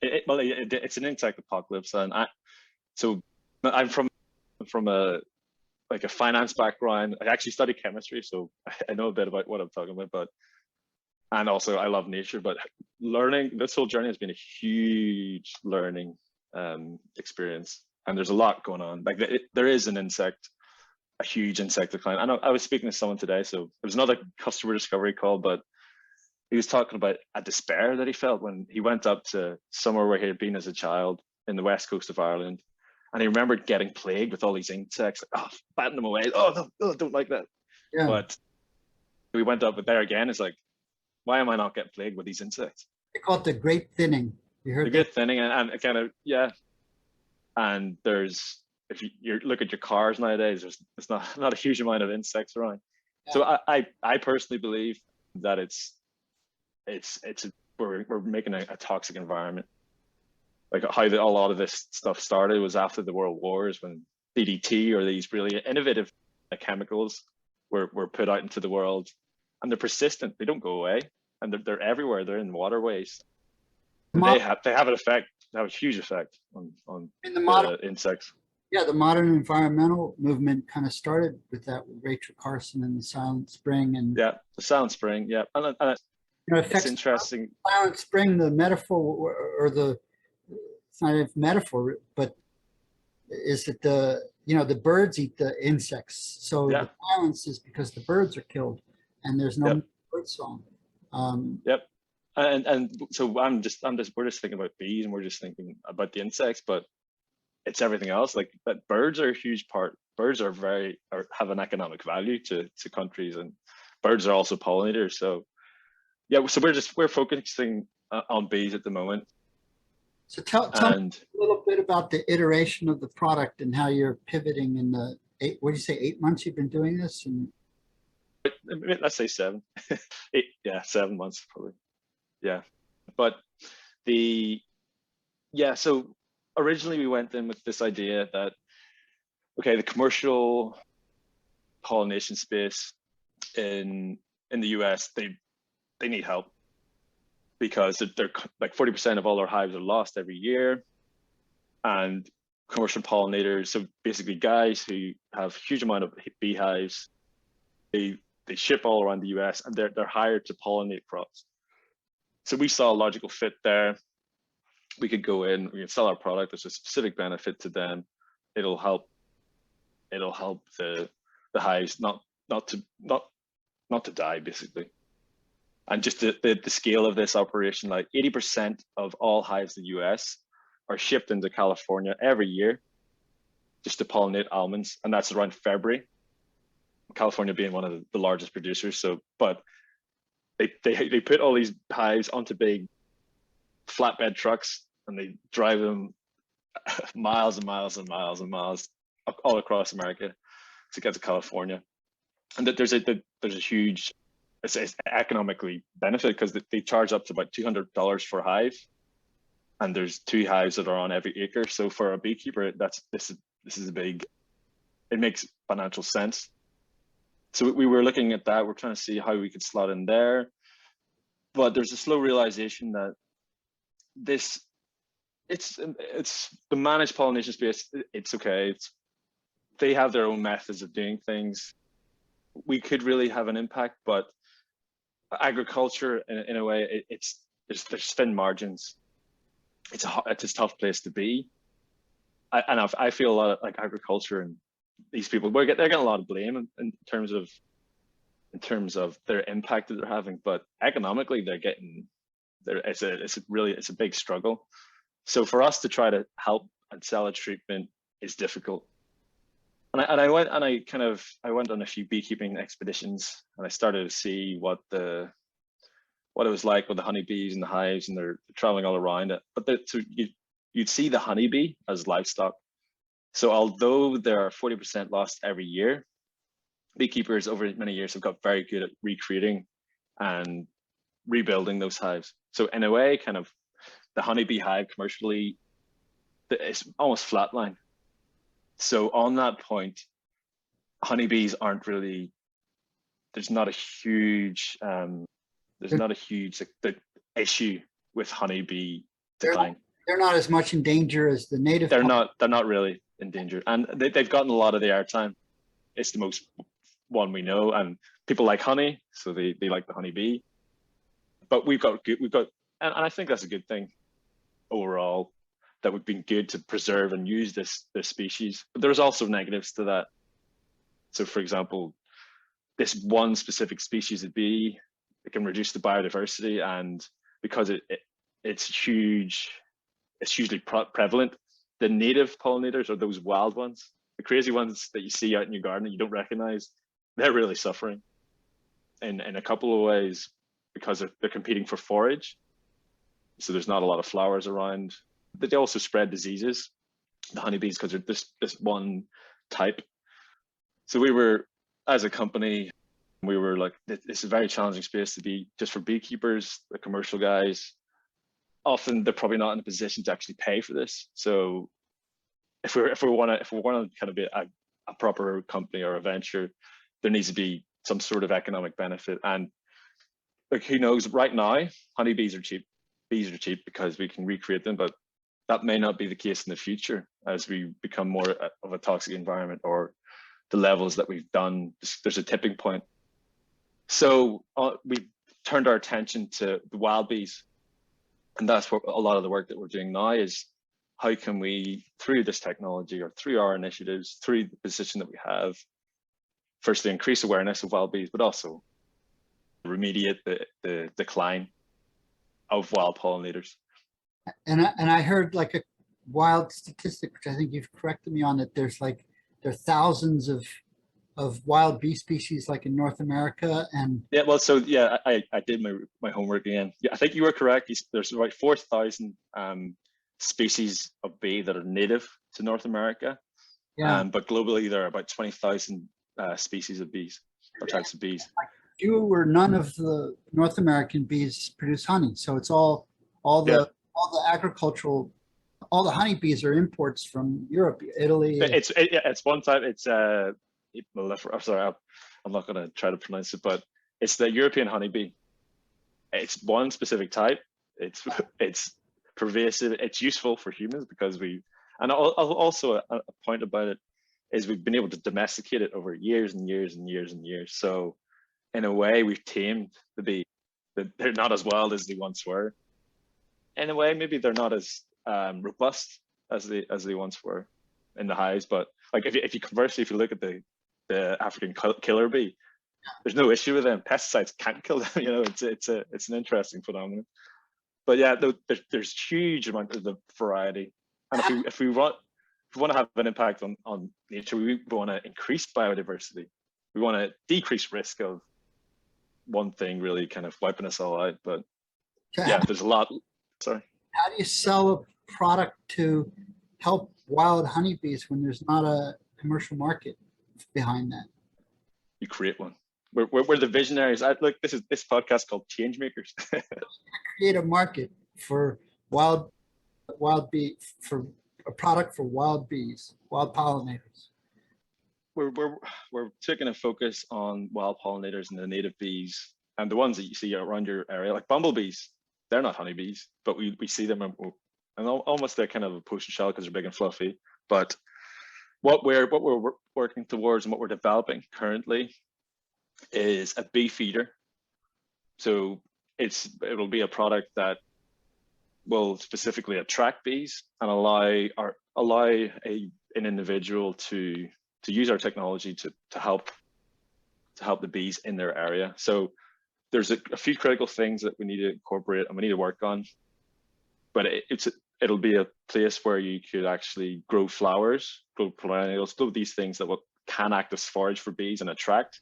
It's an insect apocalypse, and I'm from a finance background. I actually studied chemistry, so I know a bit about what I'm talking about. And also I love nature, but learning, this whole journey has been a huge learning experience, and there's a lot going on. Like there is a huge insect decline. I know I was speaking to someone today, so it was another customer discovery call, but he was talking about a despair that he felt when he went up to somewhere where he had been as a child in the west coast of Ireland, and he remembered getting plagued with all these insects, like, batting them away. Oh no, don't like that. Yeah. But we went up there again. It's like, why am I not getting plagued with these insects? They call it the great thinning. You heard the great thinning, and kind of, yeah. And if you look at your cars nowadays, there's not a huge amount of insects around. So I personally believe that we're making a toxic environment. Like how a lot of this stuff started was after the World Wars, when DDT or these really innovative chemicals were put out into the world, and they're persistent. They don't go away, and they're everywhere. They're in waterways. They have an effect. They have a huge effect on the insects. Yeah, the modern environmental movement kind of started with that, with Rachel Carson and the Silent Spring, and the Silent Spring, and it's interesting. Silent Spring, the metaphor, or it's not a metaphor, but is it the birds eat the insects, so the violence is because the birds are killed, and there's no bird song. And so we're just thinking about bees, and we're just thinking about the insects, but it's everything else. Like, but birds are a huge part. Birds have an economic value to countries, and birds are also pollinators. So we're focusing on bees at the moment. So tell me a little bit about the iteration of the product and how you're pivoting in the 8 months you've been doing this, and let's say 7, 8, 7 months probably. Yeah, but so originally we went in with this idea that, okay, the commercial pollination space in the US, they need help, because they're like 40% of all our hives are lost every year. And commercial pollinators, so basically guys who have a huge amount of beehives, they ship all around the US, and they're hired to pollinate crops. So we saw a logical fit there. We could go in, we can sell our product. There's a specific benefit to them. It'll help the hives not to die, basically. And just the scale of this operation, like 80% of all hives in the US are shipped into California every year just to pollinate almonds, and that's around February. California being one of the largest producers. So, but they put all these hives onto big flatbed trucks, and they drive them miles and miles and miles and miles all across America to get to California. And that there's a huge, it's economically benefit, because they charge up to about $200 for a hive, and there's 2 hives that are on every acre. So for a beekeeper, this is a big, it makes financial sense. So we were looking at that. We're trying to see how we could slot in there, but there's a slow realization that it's the managed pollination space. It's okay. They have their own methods of doing things. We could really have an impact, but agriculture, in a way, there's thin margins. It's a tough place to be. I feel a lot of like agriculture and these people, they're getting a lot of blame in terms of their impact that they're having, but economically it's a big struggle. So for us to try to help and sell a treatment is difficult. And I went on a few beekeeping expeditions, and I started to see what it was like with the honeybees and the hives, and they're traveling all around it. But so you'd see the honeybee as livestock. So although there are 40% lost every year, beekeepers over many years have got very good at recreating and rebuilding those hives. So in a way, kind of the honeybee hive commercially, it's almost flatline. So on that point, honeybees aren't really, there's not a huge issue with honeybee decline. They're not as much in danger as the native. They're not really in danger, and they've gotten a lot of the airtime. It's the most one we know, and people like honey, so they like the honeybee. But we've got, and I think that's a good thing overall, that we've been good to preserve and use this species. But there's also negatives to that. So for example, this one specific species of bee, it can reduce the biodiversity, and because it's hugely prevalent, the native pollinators, or those wild ones, the crazy ones that you see out in your garden that you don't recognize, they're really suffering in a couple of ways, because they're competing for forage. So there's not a lot of flowers around. But they also spread diseases, the honeybees, because they're this one type. So we were, as a company, We were like, it's a very challenging space to be just for beekeepers, the commercial guys. Often they're probably not in a position to actually pay for this. So if we want to kind of be a proper company or a venture, there needs to be some sort of economic benefit. And like, who knows, right now, honeybees are cheap. Bees are cheap because we can recreate them, but that may not be the case in the future as we become more of a toxic environment, or the levels that we've done, there's a tipping point. So we turned our attention to the wild bees. And that's what a lot of the work that we're doing now is, how can we, through this technology or through our initiatives, through the position that we have, firstly increase awareness of wild bees, but also remediate the decline of wild pollinators. And I heard like a wild statistic, which I think you've corrected me on, that there are thousands of wild bee species like in North America. And yeah, well, so yeah, I did my homework again. Yeah, I think you were correct. There's about 4,000 species of bee that are native to North America. yeah, But globally, there are about 20,000 species of bees or types of bees. few or none of the North American bees produce honey. So it's all the agricultural, all the honeybees are imports from Europe, Italy. It's one type. It's I'm sorry, I'm not going to try to pronounce it, but it's the European honeybee. It's one specific type. It's pervasive. It's useful for humans because and also a point about it is we've been able to domesticate it over years and years and years and years. So in a way, we've tamed the bee. They're not as wild as they once were. In a way, maybe they're not as robust as they once were in the hives. But like if you conversely, if you look at the African killer bee, there's no issue with them. Pesticides can't kill them. You know, it's an interesting phenomenon. But yeah, there's huge amount of the variety, and if we want to have an impact on nature, we want to increase biodiversity. We want to decrease risk of one thing really kind of wiping us all out. But yeah, there's a lot. Sorry. How do you sell a product to help wild honeybees when there's not a commercial market behind that? You create one. We're the visionaries. Look, this podcast called Change Makers. Create a market for wild bee, for a product for wild bees, wild pollinators. We're taking a focus on wild pollinators and the native bees, and the ones that you see around your area, like bumblebees. They're not honeybees, but we see them, and almost they're kind of a poster child because they're big and fluffy. But what we're working towards and what we're developing currently is a bee feeder. So it'll be a product that will specifically attract bees and allow an individual to use our technology to help the bees in their area. So there's a few critical things that we need to incorporate and we need to work on, but it'll be a place where you could actually grow flowers, grow perennials, grow these things that can act as forage for bees and attract.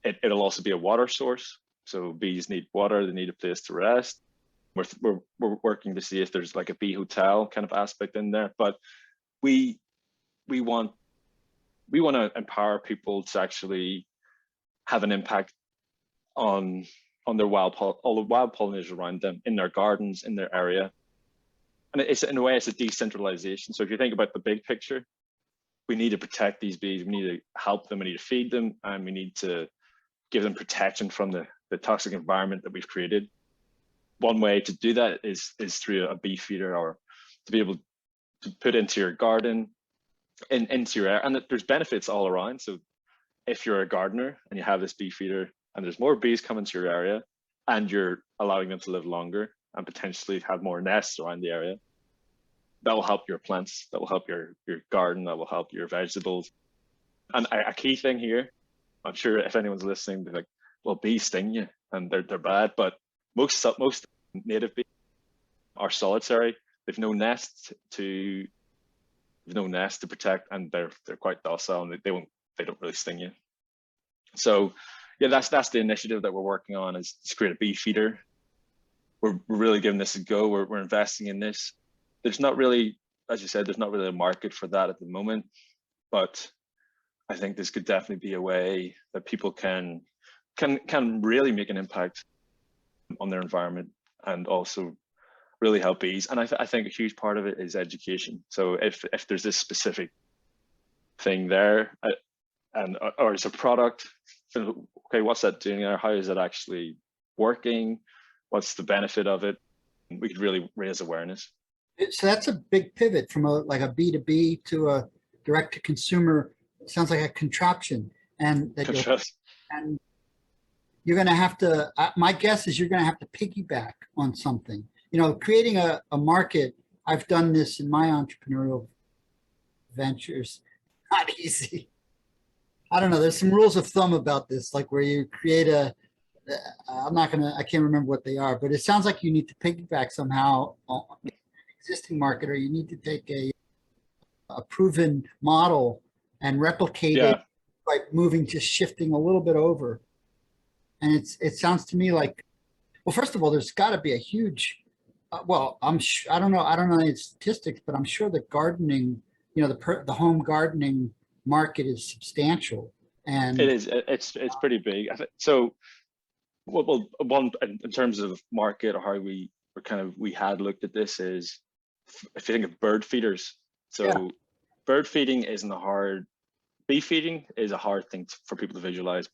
It'll also be a water source. So bees need water, they need a place to rest. We're working to see if there's like a bee hotel kind of aspect in there, but we want to empower people to actually have an impact on their all the wild pollinators around them, in their gardens, in their area. And it's in a way, it's a decentralization. So if you think about the big picture, we need to protect these bees, we need to help them, we need to feed them, and we need to give them protection from the toxic environment that we've created. One way to do that is through a bee feeder, or to be able to put into your garden, into your area. And there's benefits all around. So if you're a gardener and you have this bee feeder and there's more bees coming to your area and you're allowing them to live longer and potentially have more nests around the area, that will help your plants, that will help your garden, that will help your vegetables. And a key thing here, I'm sure if anyone's listening, they're like, well, bees sting you and they're bad, but most native bees are solitary. They've no nest to protect, and they're quite docile, and they don't really sting you. So yeah, that's the initiative that we're working on, is to create a bee feeder. We're really giving this a go. We're investing in this. There's not really, as you said, there's not really a market for that at the moment, but I think this could definitely be a way that people can can really make an impact on their environment and also really help bees. And I think a huge part of it is education. So if there's this specific thing there, or it's a product, okay, what's that doing there? How is it actually working? What's the benefit of it? We could really raise awareness. So that's a big pivot from like a B2B to a direct to consumer. It sounds like a contraption, and that and you're going to have to. My guess is you're going to have to piggyback on something. Creating a market. I've done this in my entrepreneurial ventures. Not easy. I don't know. There's some rules of thumb about this, like where you create I can't remember what they are, but it sounds like you need to piggyback somehow on an existing market, or you need to take a proven model and replicate it by shifting a little bit over. And it sounds to me like, well, first of all, there's got to be a huge, I don't know any statistics, but I'm sure that gardening, the home gardening market is substantial. And it is. It's pretty big. So, well, one in terms of market or how we had looked at this is, if you think of bird feeders. So, bird feeding isn't bee feeding is a hard thing for people to visualize.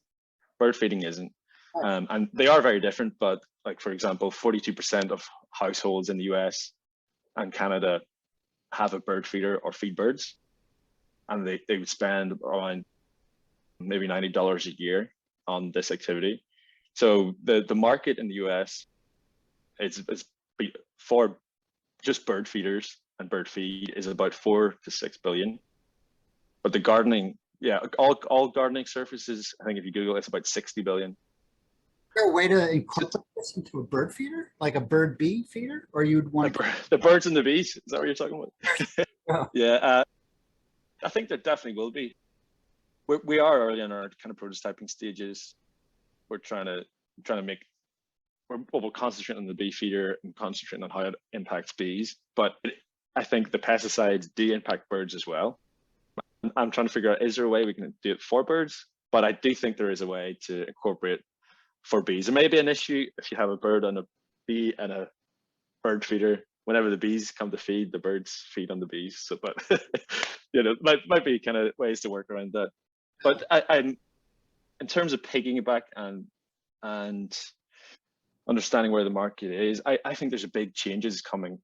Bird feeding isn't. And they are very different, but like, for example, 42% of households in the US and Canada have a bird feeder or feed birds, and they would spend around maybe $90 a year on this activity. So the market in the US is for just bird feeders and bird feed is about 4 to 6 billion. But the gardening, all gardening surfaces, I think if you Google, it's about 60 billion. Is there a way to incorporate this into a bird feeder, like a bird bee feeder, or you'd want the birds and the bees? Is that what you're talking about? Yeah, I think there definitely will be. We are early in our kind of prototyping stages. We're trying to make. We'll concentrate on the bee feeder and concentrate on how it impacts bees. But I think the pesticides do impact birds as well. I'm trying to figure out, is there a way we can do it for birds? But I do think there is a way to incorporate for bees. There may be an issue if you have a bird and a bee and a bird feeder. Whenever the bees come to feed, the birds feed on the bees. So, but might be kind of ways to work around that. But I'm in terms of piggyback and understanding where the market is, I think there's a big changes coming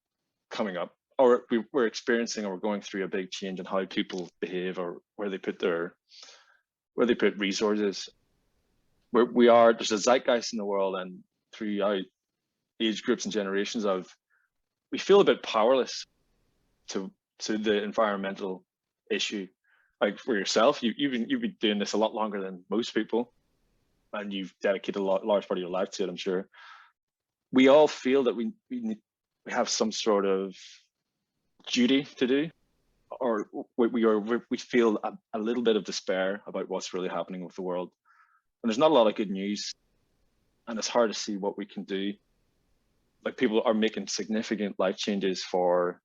up, or we're experiencing, or we're going through a big change in how people behave, or where they put resources. There's a zeitgeist in the world, and throughout age groups and generations we feel a bit powerless to the environmental issue. Like for yourself, you've been doing this a lot longer than most people, and you've dedicated a large part of your life to it, I'm sure. We all feel that we have some sort of duty to do, or we feel a little bit of despair about what's really happening with the world. And there's not a lot of good news, and it's hard to see what we can do. Like, people are making significant life changes for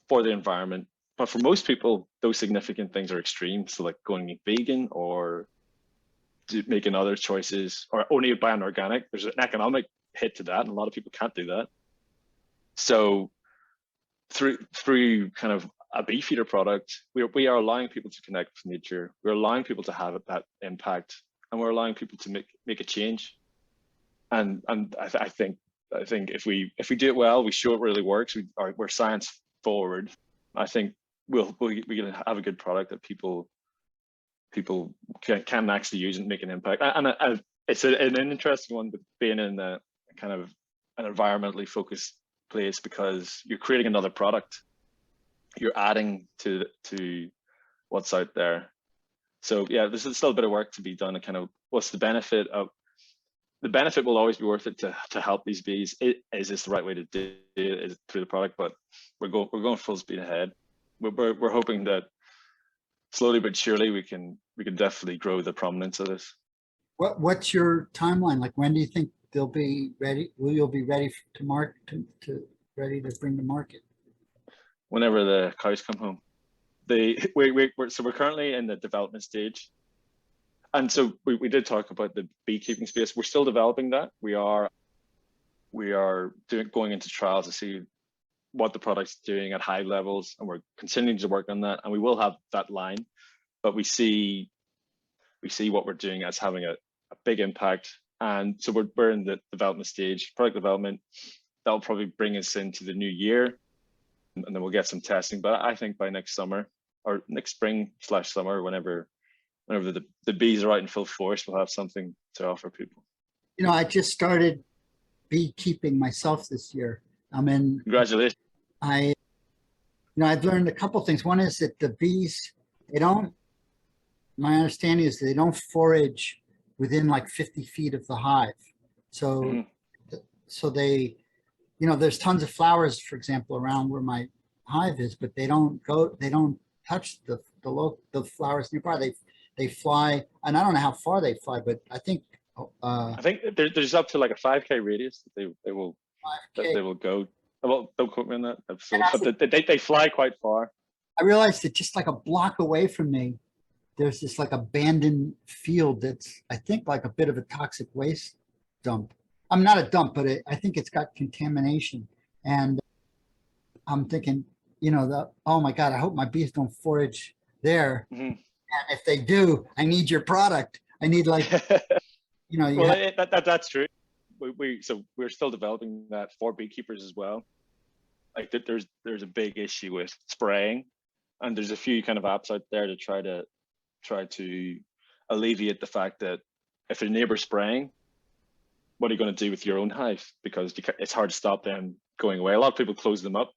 the environment, but for most people, those significant things are extreme. So like going vegan, or making other choices, or only buying organic. There's an economic hit to that, and a lot of people can't do that. So through kind of a bee feeder product, we are allowing people to connect with nature. We're allowing people to have that impact, and we're allowing people to make a change. And I think if we do it well, we show it really works. We're science forward. I think we're going to have a good product that people can actually use and make an impact. And it's an interesting one, with being in a kind of an environmentally focused place, because you're creating another product. You're adding to what's out there. So yeah, there's still a bit of work to be done. And kind of, what's the benefit of? The benefit will always be worth it to help these bees. Is this the right way to do it? Is it through the product? But we're going full speed ahead. We're hoping that slowly but surely we can definitely grow the prominence of this. What's your timeline? Like, when do you think they'll be ready? You'll be ready ready to bring to market? Whenever the cows come home. So we're currently in the development stage. And so we did talk about the beekeeping space. We're still developing that. We are going into trials to see what the product's doing at high levels, and we're continuing to work on that. And we will have that line, but we see what we're doing as having a big impact. And so we're in the development stage, product development. That'll probably bring us into the new year, and then we'll get some testing. But I think by next summer or next spring/summer, whenever the bees are out in full force, we'll have something to offer people. You know, I just started beekeeping myself this year. Congratulations. I've learned a couple things. One is that the bees, my understanding is they don't forage within like 50 feet of the hive. So, so they, there's tons of flowers, for example, around where my hive is, but they don't touch the flowers nearby. They fly, and I don't know how far they fly, but I think there's up to like a 5K radius that they will 5K. That they will go. Well, don't quote me on that. But they fly quite far. I realized that just like a block away from me, there's this like abandoned field that's, I think, like a bit of a toxic waste dump. I'm not a dump, but I think it's got contamination. And I'm thinking, oh my God, I hope my bees don't forage there. And if they do, I need your product. I need like, well, that's true. We're still developing that for beekeepers as well. Like there's a big issue with spraying, and there's a few kind of apps out there to try to alleviate the fact that if your neighbor's spraying, what are you going to do with your own hive? Because it's hard to stop them going away. A lot of people close them up,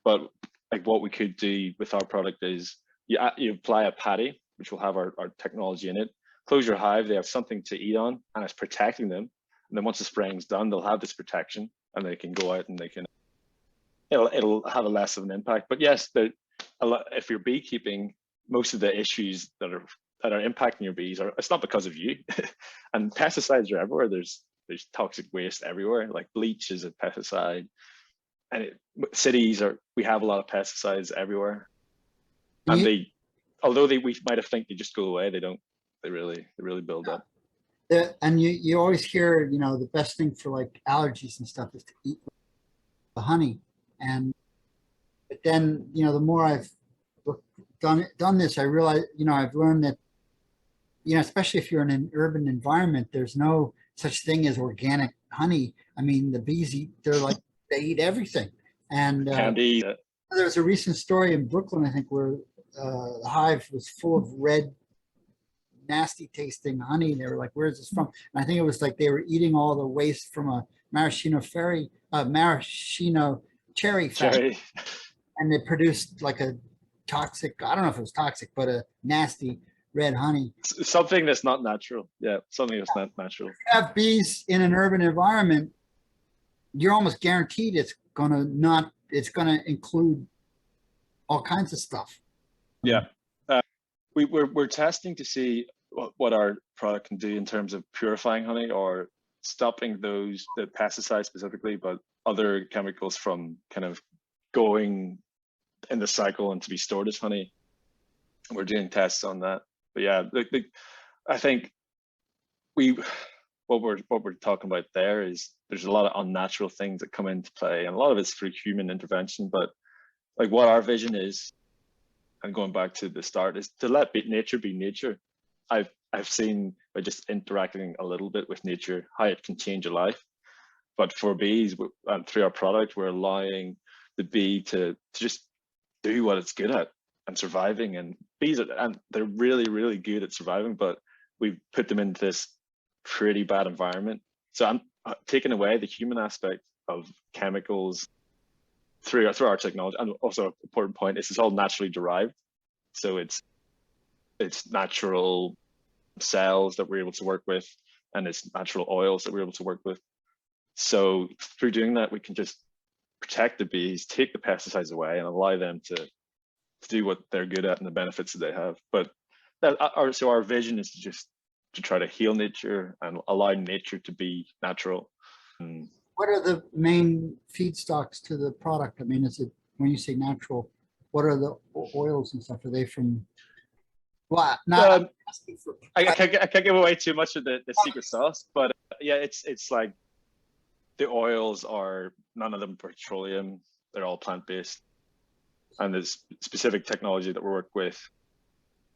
but like what we could do with our product is you apply a patty, which will have our technology in it. Close your hive, they have something to eat on, and it's protecting them. And then once the spraying's done, they'll have this protection, and they can go out and it'll have a less of an impact. But yes, if you're beekeeping, most of the issues that are impacting your bees it's not because of you. And pesticides are everywhere. There's toxic waste everywhere. Like bleach is a pesticide, and we have a lot of pesticides everywhere. And although we might have think they just go away, they don't. They really build up. And you always hear, the best thing for like allergies and stuff is to eat the honey. But then, the more I've done this, I realize, I've learned that, especially if you're in an urban environment, there's no such thing as organic honey. I mean, the bees they eat everything. And candy. There was a recent story in Brooklyn, I think, where the hive was full of red, nasty tasting honey. They were like, where's this from? And I think it was like they were eating all the waste from a maraschino cherry factory. And they produced like a toxic, I don't know if it was toxic, but a nasty red honey. Something that's not natural. Yeah, something that's not natural. If you have bees in an urban environment, you're almost guaranteed it's gonna include all kinds of stuff. Yeah. We're testing to see what our product can do in terms of purifying honey or stopping the pesticides specifically, but other chemicals from kind of going in the cycle and to be stored as honey. We're doing tests on that. But yeah, I think what we're talking about there is there's a lot of unnatural things that come into play, and a lot of it's through human intervention. But like what our vision is, and going back to the start, is to let nature be nature. I've seen by just interacting a little bit with nature how it can change your life. But for bees, and through our product, we're allowing the bee to just do what it's good at and surviving. And bees they're really, really good at surviving, but we've put them into this pretty bad environment. So I'm taking away the human aspect of chemicals through our technology. And also an important point is it's all naturally derived. So it's natural cells that we're able to work with, and it's natural oils that we're able to work with. So through doing that, we can just protect the bees, take the pesticides away, and allow them to do what they're good at and the benefits that they have. But our vision is to try to heal nature and allow nature to be natural. What are the main feedstocks to the product? I mean, is it, when you say natural, what are the oils and stuff? Are they from Well, not Um, asking for. I can't give away too much of the secret sauce, but yeah, it's like the oils are none of them petroleum. They're all plant based, and there's specific technology that we work with.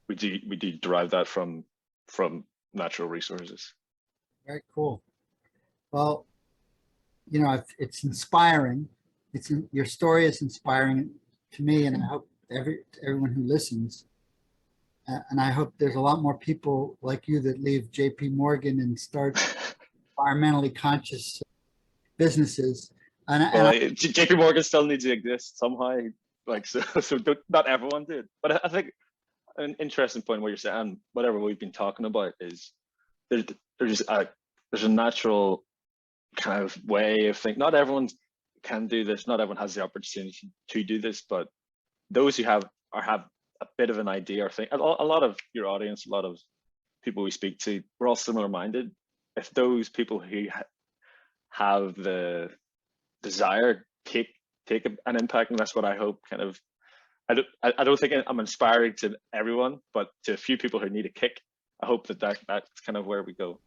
We do derive that from natural resources. Very cool. Well, it's inspiring. Your story is inspiring to me, and I hope everyone who listens. And I hope there's a lot more people like you that leave J.P. Morgan and start environmentally conscious businesses. Well, JP Morgan still needs to exist somehow. Like so not everyone did. But I think an interesting point what you're saying, and whatever we've been talking about, is there's a natural kind of way of thinking. Not everyone can do this. Not everyone has the opportunity to do this. But those who have a bit of an idea or think, a lot of your audience, a lot of people we speak to, we're all similar minded. If those people who have the desire take an impact, and that's what I hope. Kind of, I don't think I'm inspiring to everyone, but to a few people who need a kick, I hope that's kind of where we go.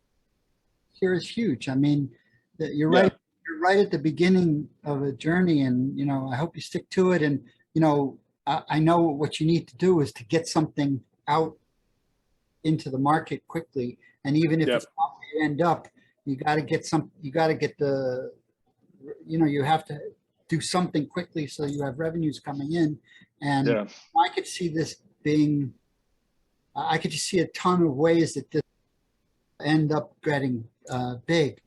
Here is huge. I mean, you're right. You're right at the beginning of a journey, and I hope you stick to it. And I know what you need to do is to get something out into the market quickly, and even if it's not where you end up, you got to get you have to do something quickly so you have revenues coming in. And I could see this being, I could just see a ton of ways that this end up getting big,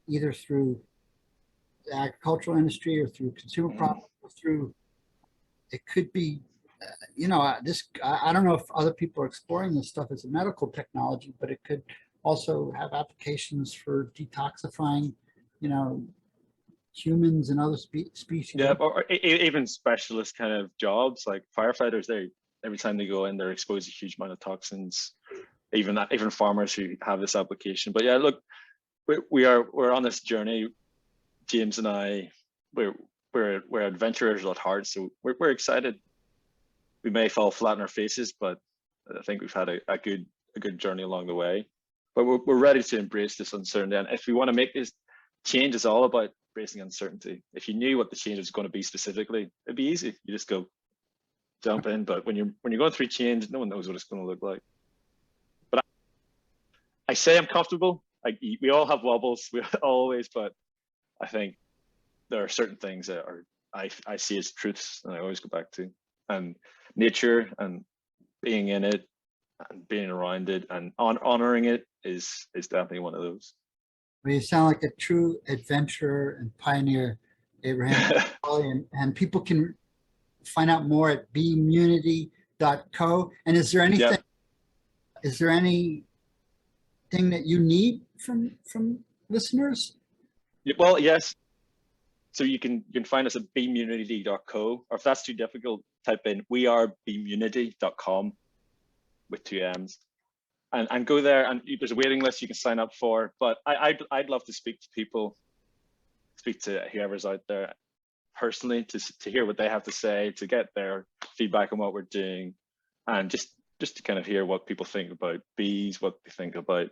either through the agricultural industry or through consumer products or through, it could be, I don't know if other people are exploring this stuff as a medical technology, but it could also have applications for detoxifying, humans and other species. Yeah, or even specialist kind of jobs like firefighters. Every time they go in, they're exposed to a huge amount of toxins. Even farmers who have this application. But yeah, look, we're on this journey. James and I, we're adventurers at heart, so we're excited. We may fall flat on our faces, but I think we've had a good journey along the way. But we're ready to embrace this uncertainty, and if we want to make this change, is all about embracing uncertainty. If you knew what the change was going to be specifically, it'd be easy. You just go jump in. But when you're going through change, no one knows what it's going to look like. But I say I'm comfortable. We all have wobbles, we always, but I think there are certain things that I see as truths, and I always go back to. And nature and being in it and being around it and honoring it is definitely one of those. Well, you sound like a true adventurer and pioneer, Abraham. and people can find out more at beimmunity.co. And is there anything that you need from listeners? Well, yes. So you can find us at beimmunity.co, or if that's too difficult, type in wearebeimmunity.com with 2 M's. And go there, and there's a waiting list you can sign up for. But I'd love to speak to people, speak to whoever's out there personally, to hear what they have to say, to get their feedback on what we're doing, and just to kind of hear what people think about bees, what they think about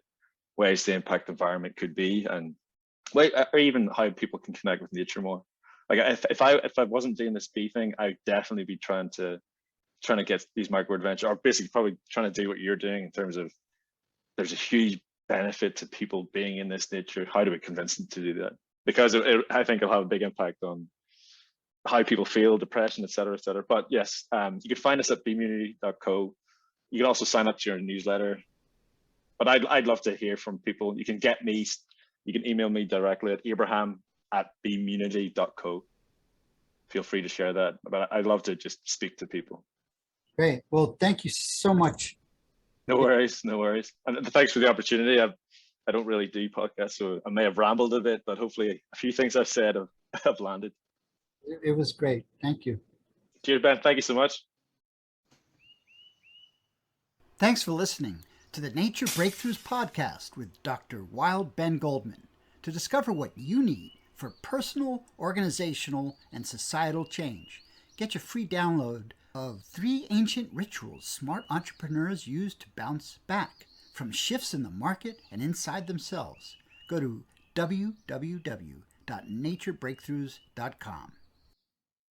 ways the impact the environment could be, and or even how people can connect with nature more. Like if I wasn't doing this bee thing, I'd definitely be trying to get these micro adventures, or basically probably trying to do what you're doing in terms of there's a huge benefit to people being in this nature. How do we convince them to do that? Because I think it'll have a big impact on how people feel, depression, et cetera, et cetera. But yes, you can find us at beimmunity.co. You can also sign up to your newsletter. But I'd love to hear from people. You can email me directly at abraham@beimmunity.co. Feel free to share that. But I'd love to just speak to people. Great. Well, thank you so much. No worries. And thanks for the opportunity. I don't really do podcasts, so I may have rambled a bit, but hopefully a few things I've said have landed. It was great. Thank you. Cheers, Ben. Thank you so much. Thanks for listening to the Nature Breakthroughs podcast with Dr. Wild Ben Goldman. To discover what you need for personal, organizational, and societal change, get your free download of 3 ancient rituals smart entrepreneurs use to bounce back from shifts in the market and inside themselves. Go to www.naturebreakthroughs.com.